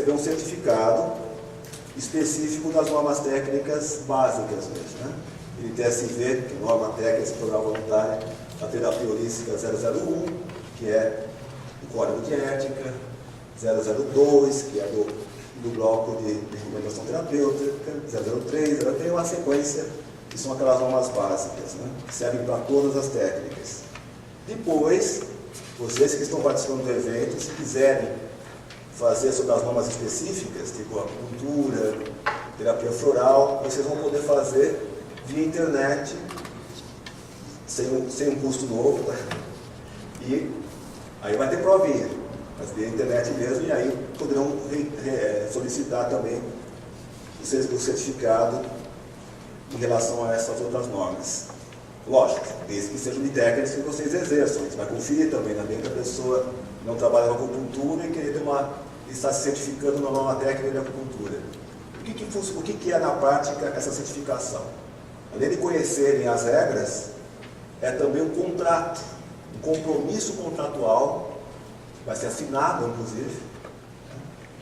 receber um certificado específico das normas técnicas básicas mesmo, né? ITSV, que é norma técnica, esse programa voluntário, a terapia holística 001, que é o código de ética, 002, que é do bloco de recomendação terapêutica, 003, ela tem uma sequência, que são aquelas normas básicas, né? Que servem para todas as técnicas. Depois, vocês que estão participando do evento, se quiserem fazer sobre as normas específicas, tipo acupuntura, terapia floral, vocês vão poder fazer via internet, sem um custo novo, tá? E aí vai ter provinha, mas via internet mesmo, e aí poderão solicitar também o certificado em relação a essas outras normas. Lógico, desde que sejam de técnicas que vocês exerçam. A gente vai conferir também, né? Bem que a pessoa não trabalha com acupuntura e querer está se certificando na norma técnica de acupuntura. O que é na prática essa certificação? Além de conhecerem as regras, é também um contrato, um compromisso contratual, vai ser assinado inclusive.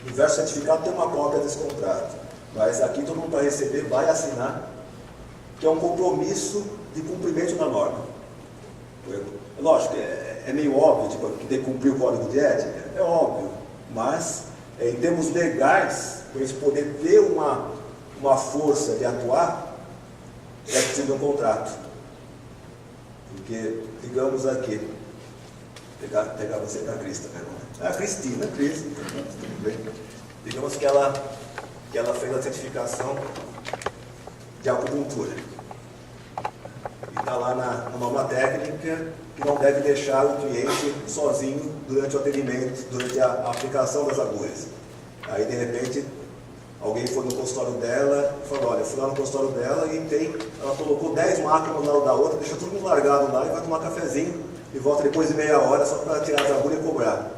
No verso certificado tem uma cópia desse contrato, mas aqui todo mundo vai receber, vai assinar, que é um compromisso de cumprimento da norma. Lógico, é meio óbvio, tipo, que tem que cumprir o código de ética, é óbvio, mas em termos legais, para a gente poder ter uma força de atuar, é preciso um contrato. Porque, digamos aqui, pegar você para a Crista, a Cristina, tudo bem. Digamos que ela fez a certificação de acupuntura. E está lá na norma técnica que não deve deixar o cliente sozinho durante o atendimento, durante a aplicação das agulhas. Aí, de repente, alguém foi no consultório dela e falou, olha, fui lá no consultório dela e ela colocou 10 máquinas um lado da outra, deixa tudo largado lá e vai tomar cafezinho e volta depois de meia hora só para tirar as agulhas e cobrar.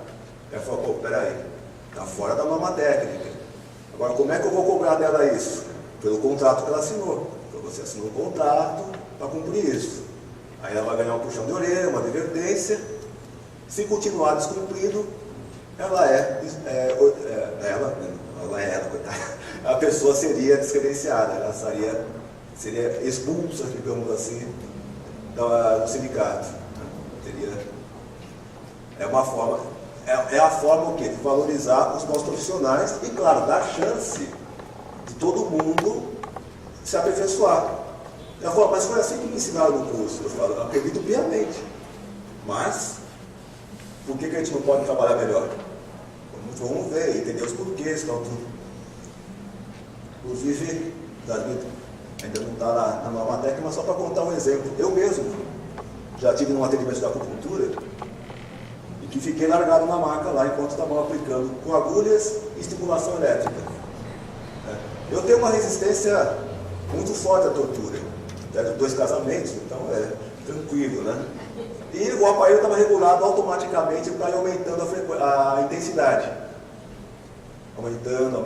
Ela falou, pô, peraí, está fora da norma técnica. Agora, como é que eu vou cobrar dela isso? Pelo contrato que ela assinou. Então, você assinou um contrato para cumprir isso. Aí ela vai ganhar um puxão de orelha, uma advertência. Se continuar descumprido, ela coitada. A pessoa seria descredenciada, ela seria expulsa, digamos assim, do sindicato. É uma forma, é a forma o quê? De valorizar os nossos profissionais e, claro, dar chance de todo mundo se aperfeiçoar. Ela falou, mas foi assim que me ensinaram no curso. Eu falo, eu acredito piamente. Mas, por que a gente não pode trabalhar melhor? Vamos ver, entender os porquês, então tudo. Inclusive, ainda não está na norma técnica, mas só para contar um exemplo. Eu mesmo já tive num atendimento da acupuntura e que fiquei largado na maca lá enquanto estavam aplicando com agulhas e estimulação elétrica. Eu tenho uma resistência muito forte à tortura. Já de 2 casamentos, então é tranquilo, né? E o aparelho estava regulado automaticamente para ir aumentando a intensidade. Aumentando.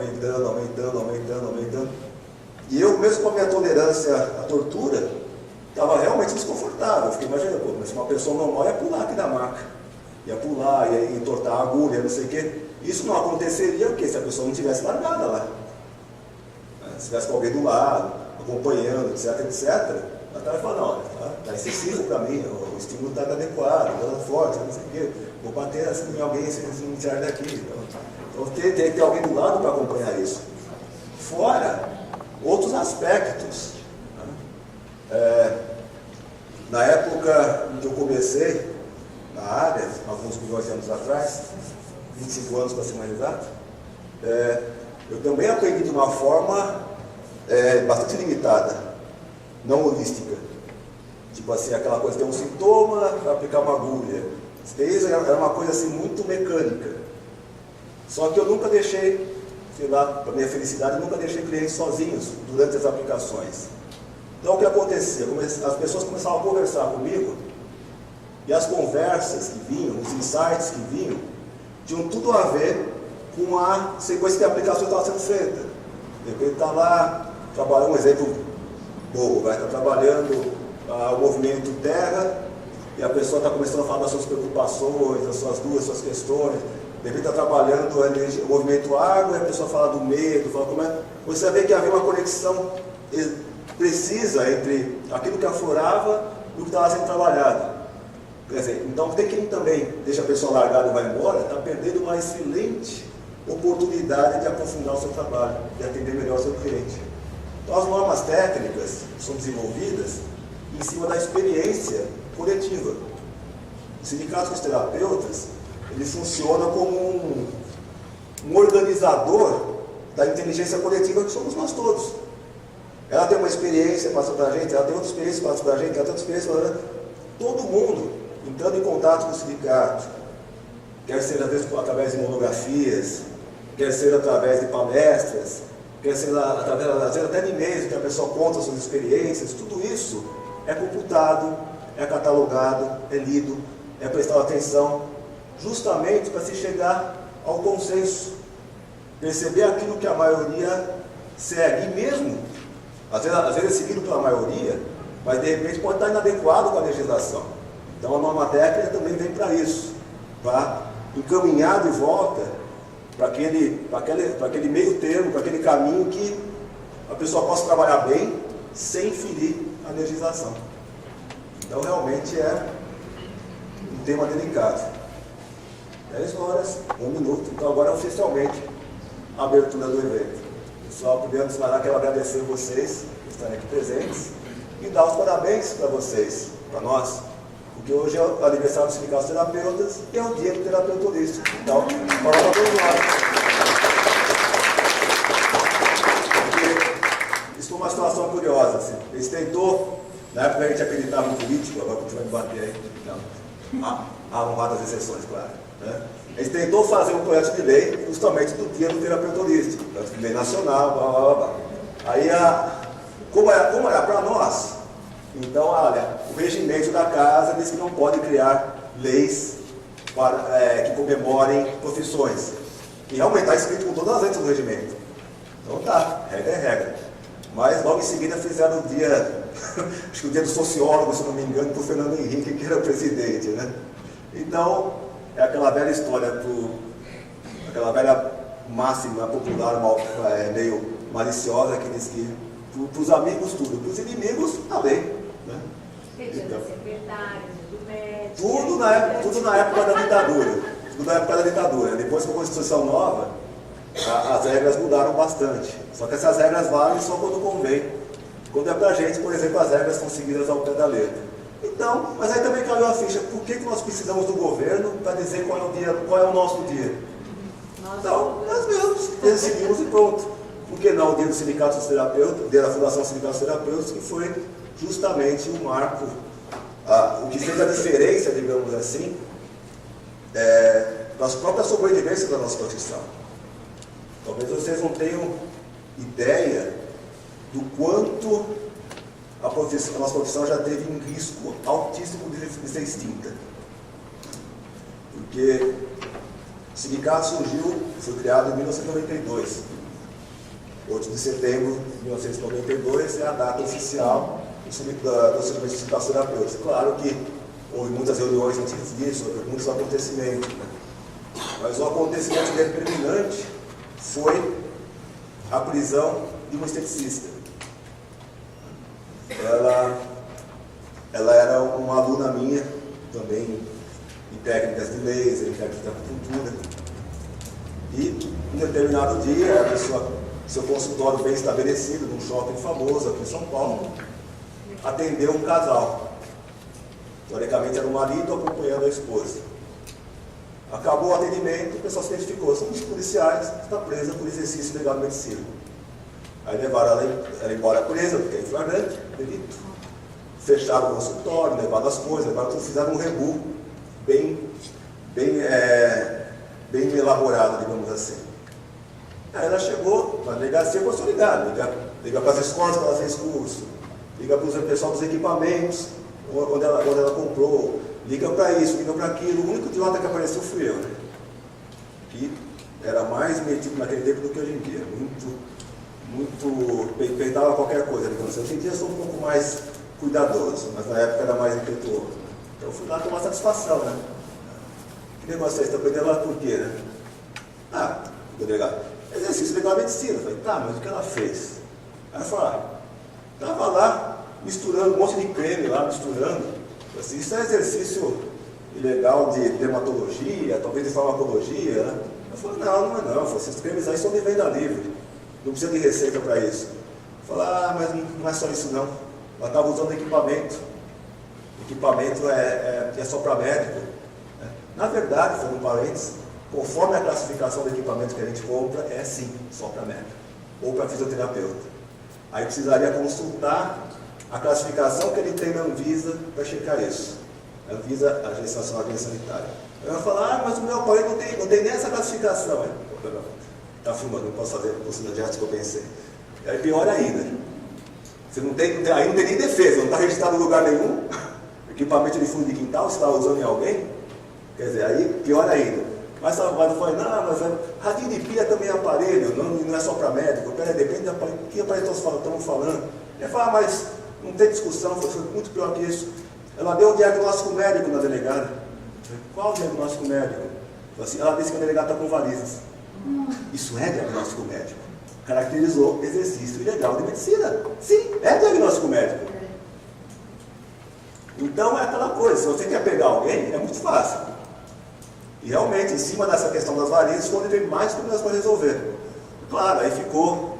E eu, mesmo com a minha tolerância à tortura, estava realmente desconfortável. Eu fiquei imaginando, pô, mas se uma pessoa normal ia pular aqui da maca. Ia pular, ia entortar a agulha, não sei o quê. Isso não aconteceria o quê? Se a pessoa não tivesse largada lá. Se tivesse com alguém do lado, acompanhando, etc. Ela vai falar, não, está excessivo para mim, o estímulo está adequado, está forte, não sei o quê. Vou bater assim em alguém se não tirar daqui. Então tem que ter alguém do lado para acompanhar isso. Fora outros aspectos. Na época em que eu comecei na área, alguns milhões de anos atrás, 25 anos para ser mais exato, eu também aprendi de uma forma bastante limitada, não holística. Tipo assim, aquela coisa, tem um sintoma, vai aplicar uma agulha. Isso era uma coisa assim muito mecânica. Só que eu nunca deixei, sei lá, para minha felicidade, eu nunca deixei clientes sozinhos durante as aplicações. Então o que acontecia? As pessoas começavam a conversar comigo e as conversas que vinham, os insights que vinham, tinham tudo a ver com a sequência de aplicações que estava sendo feita. De repente está lá, trabalhando, um exemplo bobo, vai estar trabalhando o movimento terra e a pessoa está começando a falar das suas preocupações, das suas dúvidas, das suas questões. de repente está trabalhando o movimento água, e a pessoa fala do medo, fala como é. Você vai ver que havia uma conexão precisa entre aquilo que aflorava e o que estava sendo trabalhado. Quer dizer, então tem quem também deixa a pessoa largada e vai embora, está perdendo uma excelente oportunidade de aprofundar o seu trabalho, de atender melhor o seu cliente. Então as normas técnicas são desenvolvidas em cima da experiência coletiva. O sindicato dos terapeutas, ele funciona como um organizador da inteligência coletiva que somos nós todos. Ela tem uma experiência, passa para a gente, ela tem outra experiência, passa para a gente, ela tem outra experiência, passa para a gente. Todo mundo entrando em contato com o sindicato, quer seja às vezes através de monografias, quer seja através de palestras, quer seja através às vezes até de e-mails que a pessoa conta suas experiências, tudo isso é computado, é catalogado, é lido, é prestado atenção, justamente para se chegar ao consenso, perceber aquilo que a maioria segue, e mesmo, às vezes é seguido pela maioria, mas de repente pode estar inadequado com a legislação. Então a norma técnica também vem para isso, para encaminhar de volta para aquele meio termo, para aquele caminho que a pessoa possa trabalhar bem sem ferir a legislação. Então realmente é um tema delicado. 10 horas, 1 minuto, então agora oficialmente a abertura do evento. Pessoal, primeiro quero agradecer vocês por estarem aqui presentes e dar os parabéns para vocês, para nós, porque hoje é o aniversário do Sindicato dos Terapeutas e é o dia do terapeuta holístico. Então, parabéns para todos nós. Porque isso foi uma situação curiosa. Assim. Eles tentou, na época a gente acreditava em político, agora a gente vai debater aí. Então, há honradas exceções, claro. Né? Eles tentou fazer um projeto de lei justamente do dia do terapeuta holístico, projeto de lei nacional, blá, blá, blá. Aí, como era para nós, então, olha, o regimento da casa diz que não pode criar leis que comemorem profissões. E realmente está escrito com todas as letras do regimento. Então tá, regra é regra. Mas logo em seguida fizeram o dia, acho que o dia do sociólogo, se não me engano, para o Fernando Henrique, que era o presidente, né? Então, é aquela velha história, aquela velha máxima popular, meio maliciosa, que diz que para os amigos tudo, para os inimigos a lei. Né? Então, tudo na época da ditadura. Tudo na época da ditadura. Depois com a Constituição nova, as regras mudaram bastante. Só que essas regras valem só quando convém. Quando é pra gente, por exemplo, as regras são seguidas ao pé da letra. Então, mas aí também caiu a ficha. Por que nós precisamos do governo para dizer qual é o nosso dia? Então, nós mesmos decidimos e pronto. Por que não o dia do Sindicato dos Terapeutas, o dia da Fundação Sindicato dos Terapeutas, que foi justamente um marco, o que fez a diferença, digamos assim, das próprias sobrevivências da nossa profissão. Talvez vocês não tenham ideia do quanto a nossa profissão já teve um risco altíssimo de ser extinta. Porque o sindicato foi criado em 1992. 8 de setembro de 1992 é a data oficial do Serviço de Sindicatos Terapeutas. Claro que houve muitas reuniões antes disso, houve muitos acontecimentos. Né? Mas o acontecimento determinante foi a prisão de uma esteticista. Ela era uma aluna minha, também em técnicas de laser, em técnicas de acupuntura. E, em determinado dia, ela deixou seu consultório bem estabelecido, num shopping famoso aqui em São Paulo, atendeu um casal. Teoricamente era o marido acompanhando a esposa. Acabou o atendimento, o pessoal se identificou, somos policiais, está presa por exercício ilegal de medicina. Aí levaram ela embora presa, porque é em flagrante, delito. Fecharam o consultório, levaram as coisas, fizeram um rebu bem elaborado, digamos assim. Aí ela chegou na delegacia, começou a liga para as escolas que ela fez curso, liga para o pessoal dos equipamentos, onde ela comprou, liga para isso, liga para aquilo. O único idiota que apareceu fui eu, né? Que era mais metido naquele tempo do que hoje em dia, peitava qualquer coisa. Hoje em dia eu sou um pouco mais cuidadoso, mas na época era mais impetuoso. Então eu fui lá tomar satisfação, né? Que negócio é esse? Estou prendendo ela por quê, né? delegado, exercício legal da medicina. Eu falei, tá, mas o que ela fez? Aí ela falou, estava lá misturando um monte de creme lá, misturando. Assim, isso é exercício ilegal de dermatologia, talvez de farmacologia, né? Eu falei, não, não é não. Eu falei, esses cremes aí são de venda livre. Não precisa de receita para isso. Eu falei, mas não é só isso não. Ela estava usando equipamento. Equipamento é só para médico. Né? Na verdade, fazendo um parênteses, conforme a classificação do equipamento que a gente compra, é sim, só para médico. Ou para fisioterapeuta. Aí precisaria consultar a classificação que ele tem na Anvisa para checar isso. A Anvisa, a Agência Nacional de Agência Sanitária. Eu ia falar, mas o meu aparelho não tem nem essa classificação. Está filmando, não posso fazer a curso de arte que eu pensei. Aí pior ainda. Você aí não tem nem defesa, não está registrado em lugar nenhum. Equipamento de fundo de quintal, você está usando em alguém. Quer dizer, aí pior ainda. Mas eu falei, não, mas radinho de pilha também é aparelho, não é só para médico. Peraí, depende do aparelho. Que aparelho estamos falando? Ele falou, mas não tem discussão, foi muito pior que isso. Ela deu um diagnóstico médico na delegada. Qual o diagnóstico médico? Assim, ela disse que a delegada está com varizes. Isso é diagnóstico médico. Caracterizou exercício ilegal de medicina. Sim, é diagnóstico médico. Então é aquela coisa, se você quer pegar alguém, é muito fácil. E realmente, em cima dessa questão das varizes, foi onde teve mais problemas para resolver. Claro, aí ficou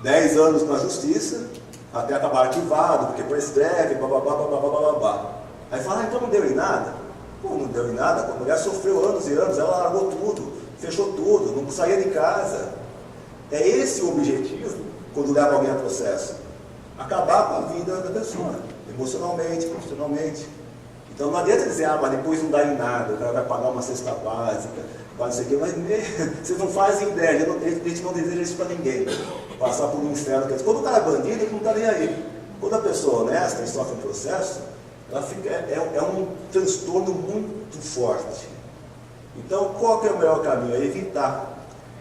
10 anos na justiça, até acabar arquivado, porque prescreve, babá. Aí fala, então não deu em nada? Pô, não deu em nada, a mulher sofreu anos e anos, ela largou tudo, fechou tudo, não saía de casa. É esse o objetivo quando leva alguém a processo. Acabar com a vida da pessoa, emocionalmente, profissionalmente. Então não adianta dizer, mas depois não dá em nada, o cara vai pagar uma cesta básica, não sei o quê, mas vocês não fazem ideia, a gente não deseja isso para ninguém. Passar por um inferno. Quando o cara é bandido, ele não está nem aí. Quando a pessoa é honesta e sofre um processo, ela fica, é um transtorno muito forte. Então, qual que é o melhor caminho? É evitar.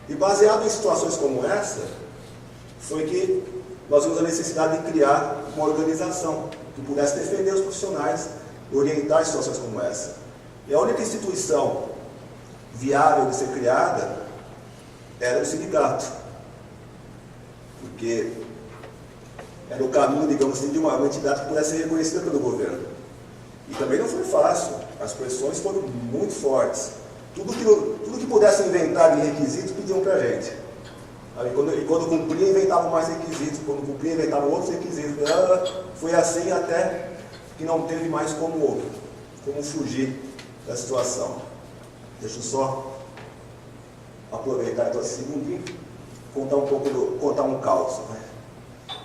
E baseado em situações como essa, foi que nós vimos a necessidade de criar uma organização que pudesse defender os profissionais, orientar situações como essa. E a única instituição viável de ser criada era o sindicato. Porque era o caminho, digamos assim, de uma entidade que pudesse ser reconhecida pelo governo. E também não foi fácil, as pressões foram muito fortes. Tudo que pudesse inventar de requisitos pediam para a gente. E quando cumpria, inventavam mais requisitos, quando cumpria, inventavam outros requisitos. Foi assim até que não teve mais como fugir da situação. Deixa eu só aproveitar então esse segundinho, contar um caos. Né?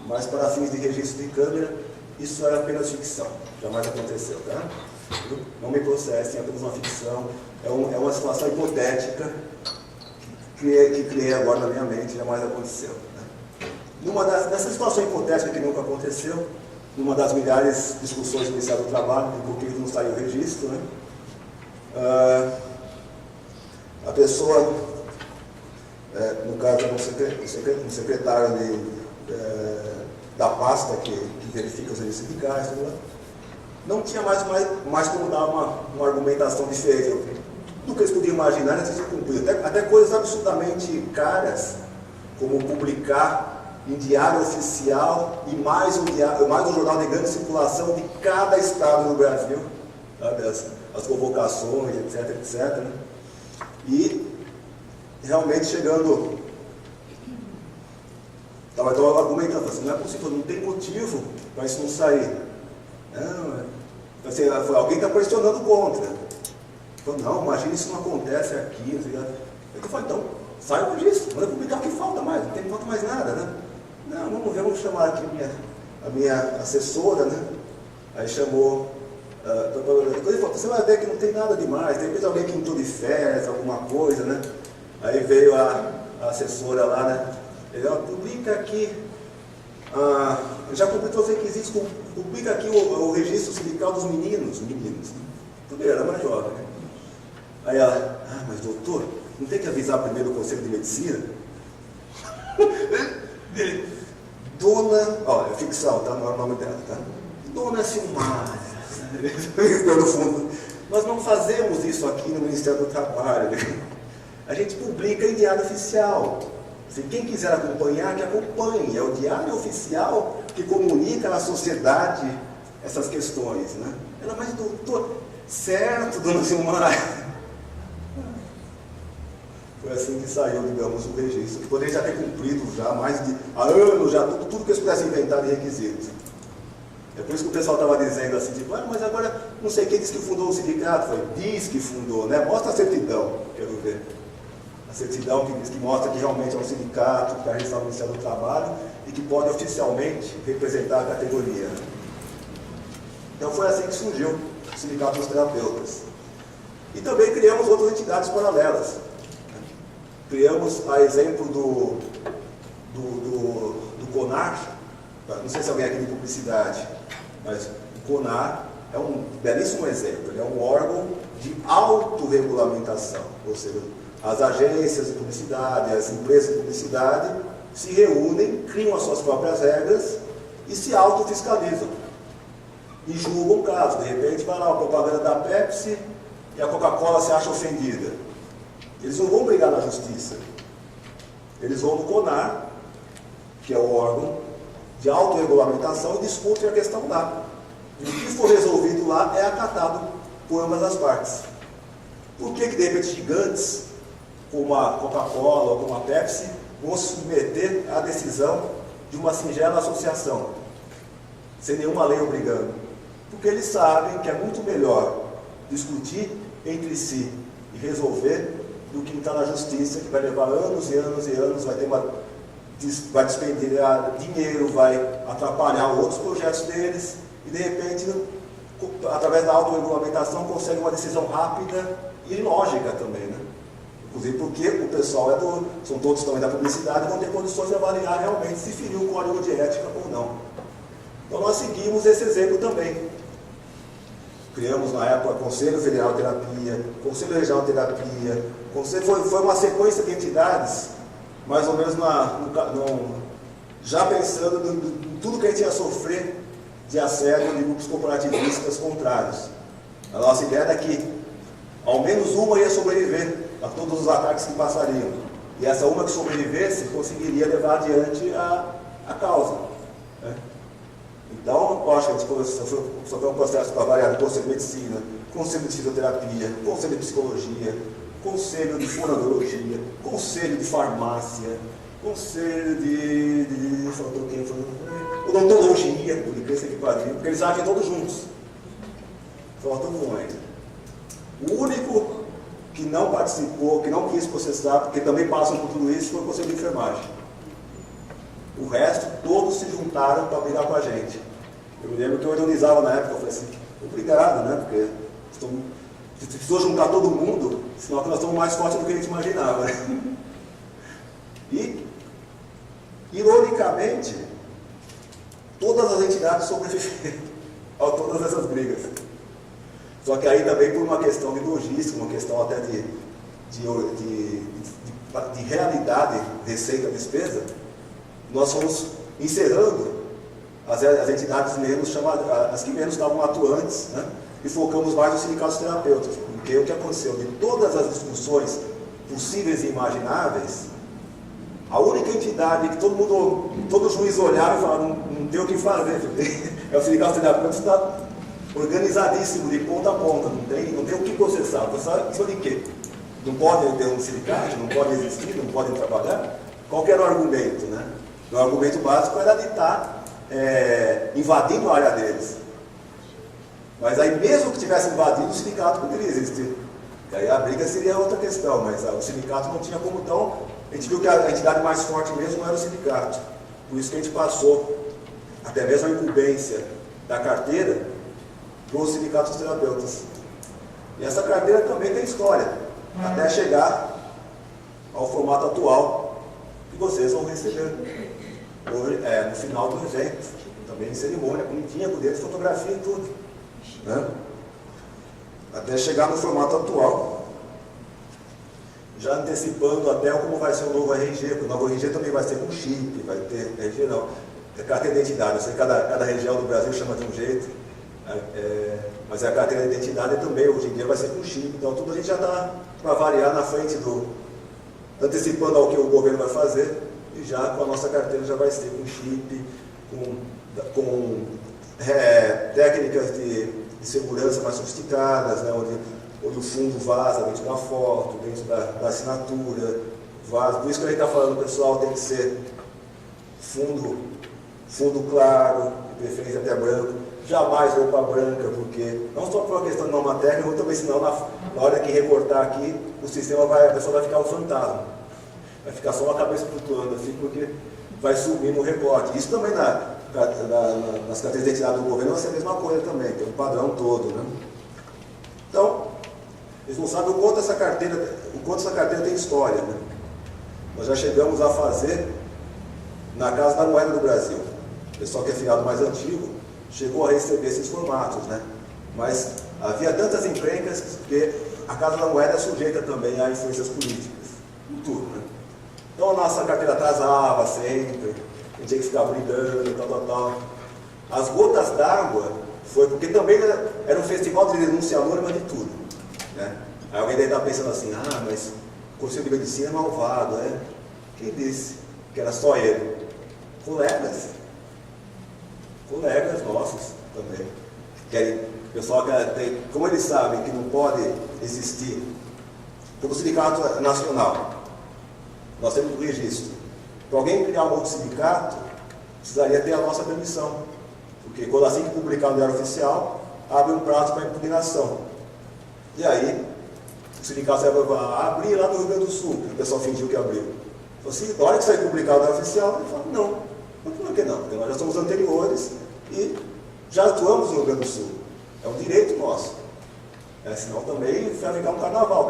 Mas para fins de registro de câmera, isso é apenas ficção, jamais aconteceu, tá? Não me processem, é apenas uma ficção, é uma situação hipotética que criei agora na minha mente, jamais aconteceu. Né? Nessa situação hipotética que nunca aconteceu, numa das milhares de discussões do Ministério do Trabalho, porque não saiu o registro, né? A pessoa, no caso, um secretário da pasta que verifica os registros sindicais, não tinha mais como dar uma argumentação diferente do que eles podiam imaginar, eles tinham cumprido. Até coisas absurdamente caras, como publicar em diário oficial e mais um jornal de grande circulação de cada estado no Brasil, sabe? As convocações, etc. Né? E realmente chegando, estava argumentando assim, não é possível, não tem motivo para isso não sair. Não, assim, alguém está pressionando contra. Falei, não, imagina isso não acontece aqui. Eu falei, então, sai o registro, manda publicar o que falta mais, não falta mais nada, né? Não, vamos chamar aqui a minha assessora, né? Aí chamou, você vai ver que não tem nada demais, de repente alguém que entrou de férias, alguma coisa, né? Aí veio a assessora lá, né? Ele, publica aqui, já completou os requisitos, publica aqui o registro sindical dos meninos, né? Tudo bem, era mais jovem, né? Aí ela, mas doutor, não tem que avisar primeiro o Conselho de Medicina? Dona, é ficção, tá? Não é o nome dela, tá? Dona Silmara, no fundo, nós não fazemos isso aqui no Ministério do Trabalho. a gente publica em diário oficial. Se quem quiser acompanhar, que acompanhe. É o diário oficial que comunica na sociedade essas questões, né? Ela, mas doutor, certo, dona Silmara. Foi assim que saiu, digamos, o registro. Poderia já ter cumprido já mais de há anos, já tudo que eles pudessem inventar de requisitos. É por isso que o pessoal estava dizendo assim, tipo, mas agora não sei quem disse que fundou o sindicato. Foi, diz que fundou, né? Mostra a certidão, quero ver. A certidão que diz que mostra que realmente é um sindicato, que está registrado no Ministério do Trabalho e que pode oficialmente representar a categoria. Então foi assim que surgiu o Sindicato dos Terapeutas. E também criamos outras entidades paralelas. Criamos, a exemplo do CONAR, não sei se alguém aqui de publicidade, mas o CONAR é um belíssimo exemplo, ele é um órgão de autorregulamentação, ou seja, as agências de publicidade, as empresas de publicidade se reúnem, criam as suas próprias regras e se autofiscalizam. E julgam casos. De repente vai lá a propaganda da Pepsi e a Coca-Cola se acha ofendida. Eles não vão brigar na justiça. Eles vão no CONAR, que é o órgão de autorregulamentação, e discutem a questão lá. E o que for resolvido lá é acatado por ambas as partes. Por que de repente gigantes como a Coca-Cola ou como a Pepsi vão se submeter à decisão de uma singela associação, sem nenhuma lei obrigando? Porque eles sabem que é muito melhor discutir entre si e resolver do que entrar na justiça, que vai levar anos e anos e anos, vai despender dinheiro, vai atrapalhar outros projetos deles, e de repente, através da autorregulamentação, consegue uma decisão rápida e lógica também, né? Inclusive porque o pessoal são todos também da publicidade, vão ter condições de avaliar realmente se feriu o código de ética ou não. Então nós seguimos esse exemplo também. Criamos na época Conselho Federal de Terapia, Conselho Regional de Terapia, foi uma sequência de entidades, mais ou menos já pensando em tudo que a gente ia sofrer de assédio de grupos corporativistas contrários. A nossa ideia era que ao menos uma ia sobreviver a todos os ataques que passariam. E essa uma que sobrevivesse conseguiria levar adiante a causa, né? Então, eu acho que a gente sofreu um processo para variar do Conselho de Medicina, Conselho de Fisioterapia, Conselho de Psicologia, Conselho de Fonoaudiologia, Conselho de Farmácia, Conselho de Odontologia, por incrível que pareça, porque eles agem todos juntos. Falta um ainda. O único que não participou, que não quis processar, porque também passam por tudo isso, foi o Conselho de Enfermagem. O resto, todos se juntaram para brigar com a gente. Eu me lembro que eu ironizava na época, eu falei assim, obrigado, né? Porque precisou juntar todo mundo, senão nós estamos mais fortes do que a gente imaginava. E, ironicamente, todas as entidades sobreviveram a todas essas brigas. Só que aí também por uma questão de logística, uma questão até de realidade, receita, despesa, nós fomos encerrando as entidades menos chamadas, as que menos estavam atuantes, né? E focamos mais nos sindicatos terapeutas, porque o que aconteceu? De todas as discussões possíveis e imagináveis, a única entidade que todo juiz olhava e falava, não tem o que fazer, é o sindicato terapeuta, está organizadíssimo de ponta a ponta, não tem o que processar. Processar de quê? Não podem ter um sindicato, não podem existir, não podem trabalhar? Qual que era o argumento, né? O argumento básico era de estar invadindo a área deles. Mas aí mesmo que tivesse invadido, o sindicato poderia existir. E aí a briga seria outra questão, mas o sindicato não tinha como tão... A gente viu que a entidade mais forte mesmo não era o sindicato. Por isso que a gente passou até mesmo a incumbência da carteira para os sindicatos terapeutas. E essa carteira também tem história, até chegar ao formato atual que vocês vão receber no final do evento, também em cerimônia, bonitinha, com dedo, fotografia e tudo, né? Até chegar no formato atual, já antecipando até como vai ser o novo RG, porque o novo RG também vai ser com chip, vai ter RG não, é carteira de identidade, eu sei que cada região do Brasil chama de um jeito, mas a carteira de identidade também, hoje em dia vai ser com chip, então tudo a gente já está para variar na frente antecipando ao que o governo vai fazer, e já com a nossa carteira já vai ser com chip, com técnicas de segurança mais sofisticadas, né, onde o fundo vaza dentro da foto, dentro da assinatura, vaza. Por isso que a gente está falando, pessoal, tem que ser fundo claro, de preferência até branco, jamais roupa branca, porque não só por uma questão de norma técnica, mas também senão na hora que recortar aqui, o sistema a pessoa vai ficar um fantasma. Vai ficar só uma cabeça flutuando assim, porque vai subir no recorte. Isso também nas carteiras de identidade do governo vai ser a mesma coisa também, tem um padrão todo, né? Então, eles não sabem o quanto essa carteira tem história, né? Nós já chegamos a fazer na Casa da Moeda do Brasil. O pessoal que é filiado mais antigo chegou a receber esses formatos, né? Mas havia tantas encrencas que a Casa da Moeda é sujeita também a influências políticas, em tudo, né? Então a nossa carteira atrasava sempre, a gente tinha que ficar brigando, tal. As gotas d'água foi porque também era um festival de denúncia anônima de tudo, né? Aí alguém deve estar pensando assim, mas o Conselho de Medicina é malvado, é? Quem disse que era só ele? Colegas nossos também. O pessoal que como eles sabem que não pode existir, como sindicato nacional, nós temos um registro. Para alguém criar um outro sindicato, precisaria ter a nossa permissão. Porque quando assim que publicar no Diário Oficial, abre um prazo para impugnação. E aí, o sindicato vai abrir lá no Rio Grande do Sul, que o pessoal fingiu que abriu. Então, assim, na hora que sair publicado no Diário Oficial, ele fala, não. Mas por que não? Porque nós já somos anteriores e já atuamos no Rio Grande do Sul. É um direito nosso. Senão também vai ficar um carnaval.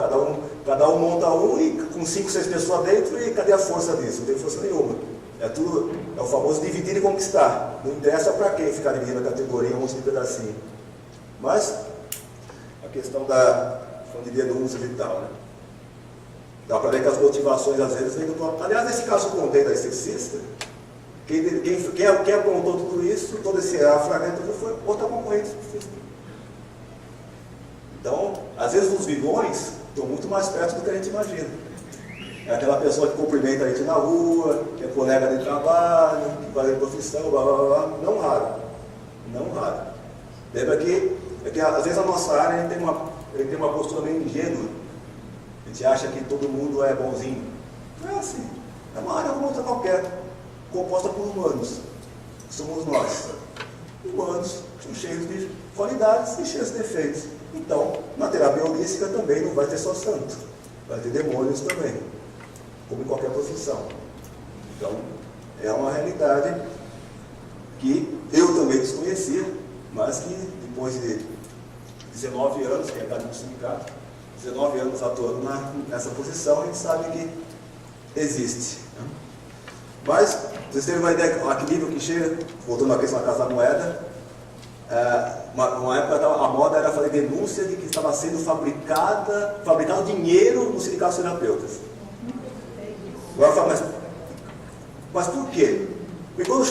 Cada um monta um e com 5, 6 pessoas dentro, e cadê a força disso? Não tem força nenhuma. É o famoso dividir e conquistar. Não interessa para quem ficar dividindo a categoria, um monte de pedacinho. Mas a questão de denúncias e tal, né? Dá para ver que as motivações às vezes vêm do próprio. Aliás, nesse caso eu contei da esteticista, quem apontou tudo isso, todo esse afragmento foi outra concorrente. Então, às vezes os vilões estão muito mais perto do que a gente imagina. É aquela pessoa que cumprimenta a gente na rua, que é colega de trabalho, que faz profissão, blá blá blá, não raro. Lembra que às vezes a nossa área tem uma postura meio ingênua. A gente acha que todo mundo é bonzinho. Não é assim. É uma área como outra qualquer, composta por humanos. Somos nós. Humanos são cheios de qualidades e cheios de defeitos. Então, na terapia holística também não vai ter só santo. Vai ter demônios também, como em qualquer profissão. Então, é uma realidade que eu também desconhecia, mas que depois de 19 anos, que é a idade do sindicato, 19 anos atuando nessa posição, a gente sabe que existe. Né? Mas, vocês terem uma ideia a que nível que chega, voltando à questão da Casa da Moeda, uma época a moda era fazer denúncia de que estava sendo fabricado dinheiro no sindicato dos terapeutas. Agora fala, mas por quê? Porque quando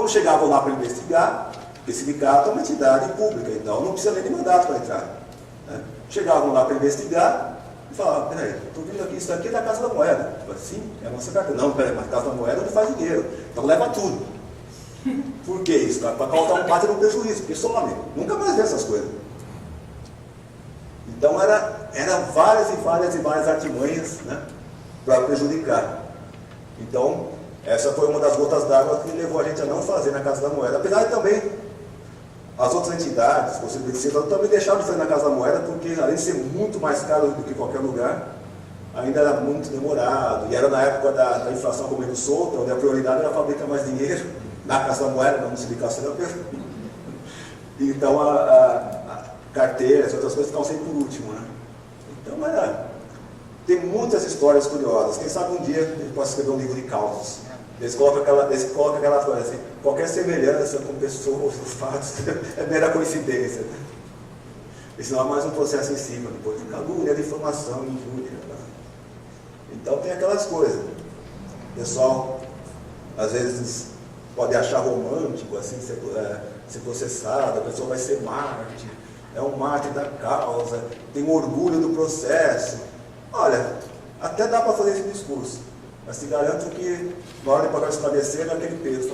chegavam lá para investigar, porque sindicato é uma entidade pública, então não precisa nem de mandato para entrar. Né? Chegavam lá para investigar e falavam, peraí, estou vendo aqui, isso aqui é da Casa da Moeda. Eu falei, sim, é a nossa carteira. Não, peraí, mas a Casa da Moeda não faz dinheiro, então leva tudo. Por que isso? Para causar um baita no prejuízo, porque some, nunca mais vê essas coisas. Então era várias artimanhas, né, para prejudicar. Então, essa foi uma das gotas d'água que levou a gente a não fazer na Casa da Moeda. Apesar de também as outras entidades, Conselho de Medicina, também deixaram de fazer na Casa da Moeda, porque além de ser muito mais caro do que qualquer lugar, ainda era muito demorado. E era na época da inflação comendo solta, onde a prioridade era fabricar mais dinheiro na Casa da Moeda, não no sindicato terapêutico. Então a carteira, as outras coisas ficavam sempre por último, né? Então tem muitas histórias curiosas. Quem sabe um dia a gente pode escrever um livro de causos. Eles colocam aquela coisa assim, qualquer semelhança com pessoas, fatos, é mera coincidência. Isso não é mais um processo em cima, depois de calúnia, difamação, injúria. Né? Então tem aquelas coisas. O pessoal, às vezes, pode achar romântico, assim, ser processado, a pessoa vai ser mártir, é um mártir da causa, tem orgulho do processo. Olha, Até dá para fazer esse discurso, mas te garanto que na hora de pagar esclarecer é aquele peso.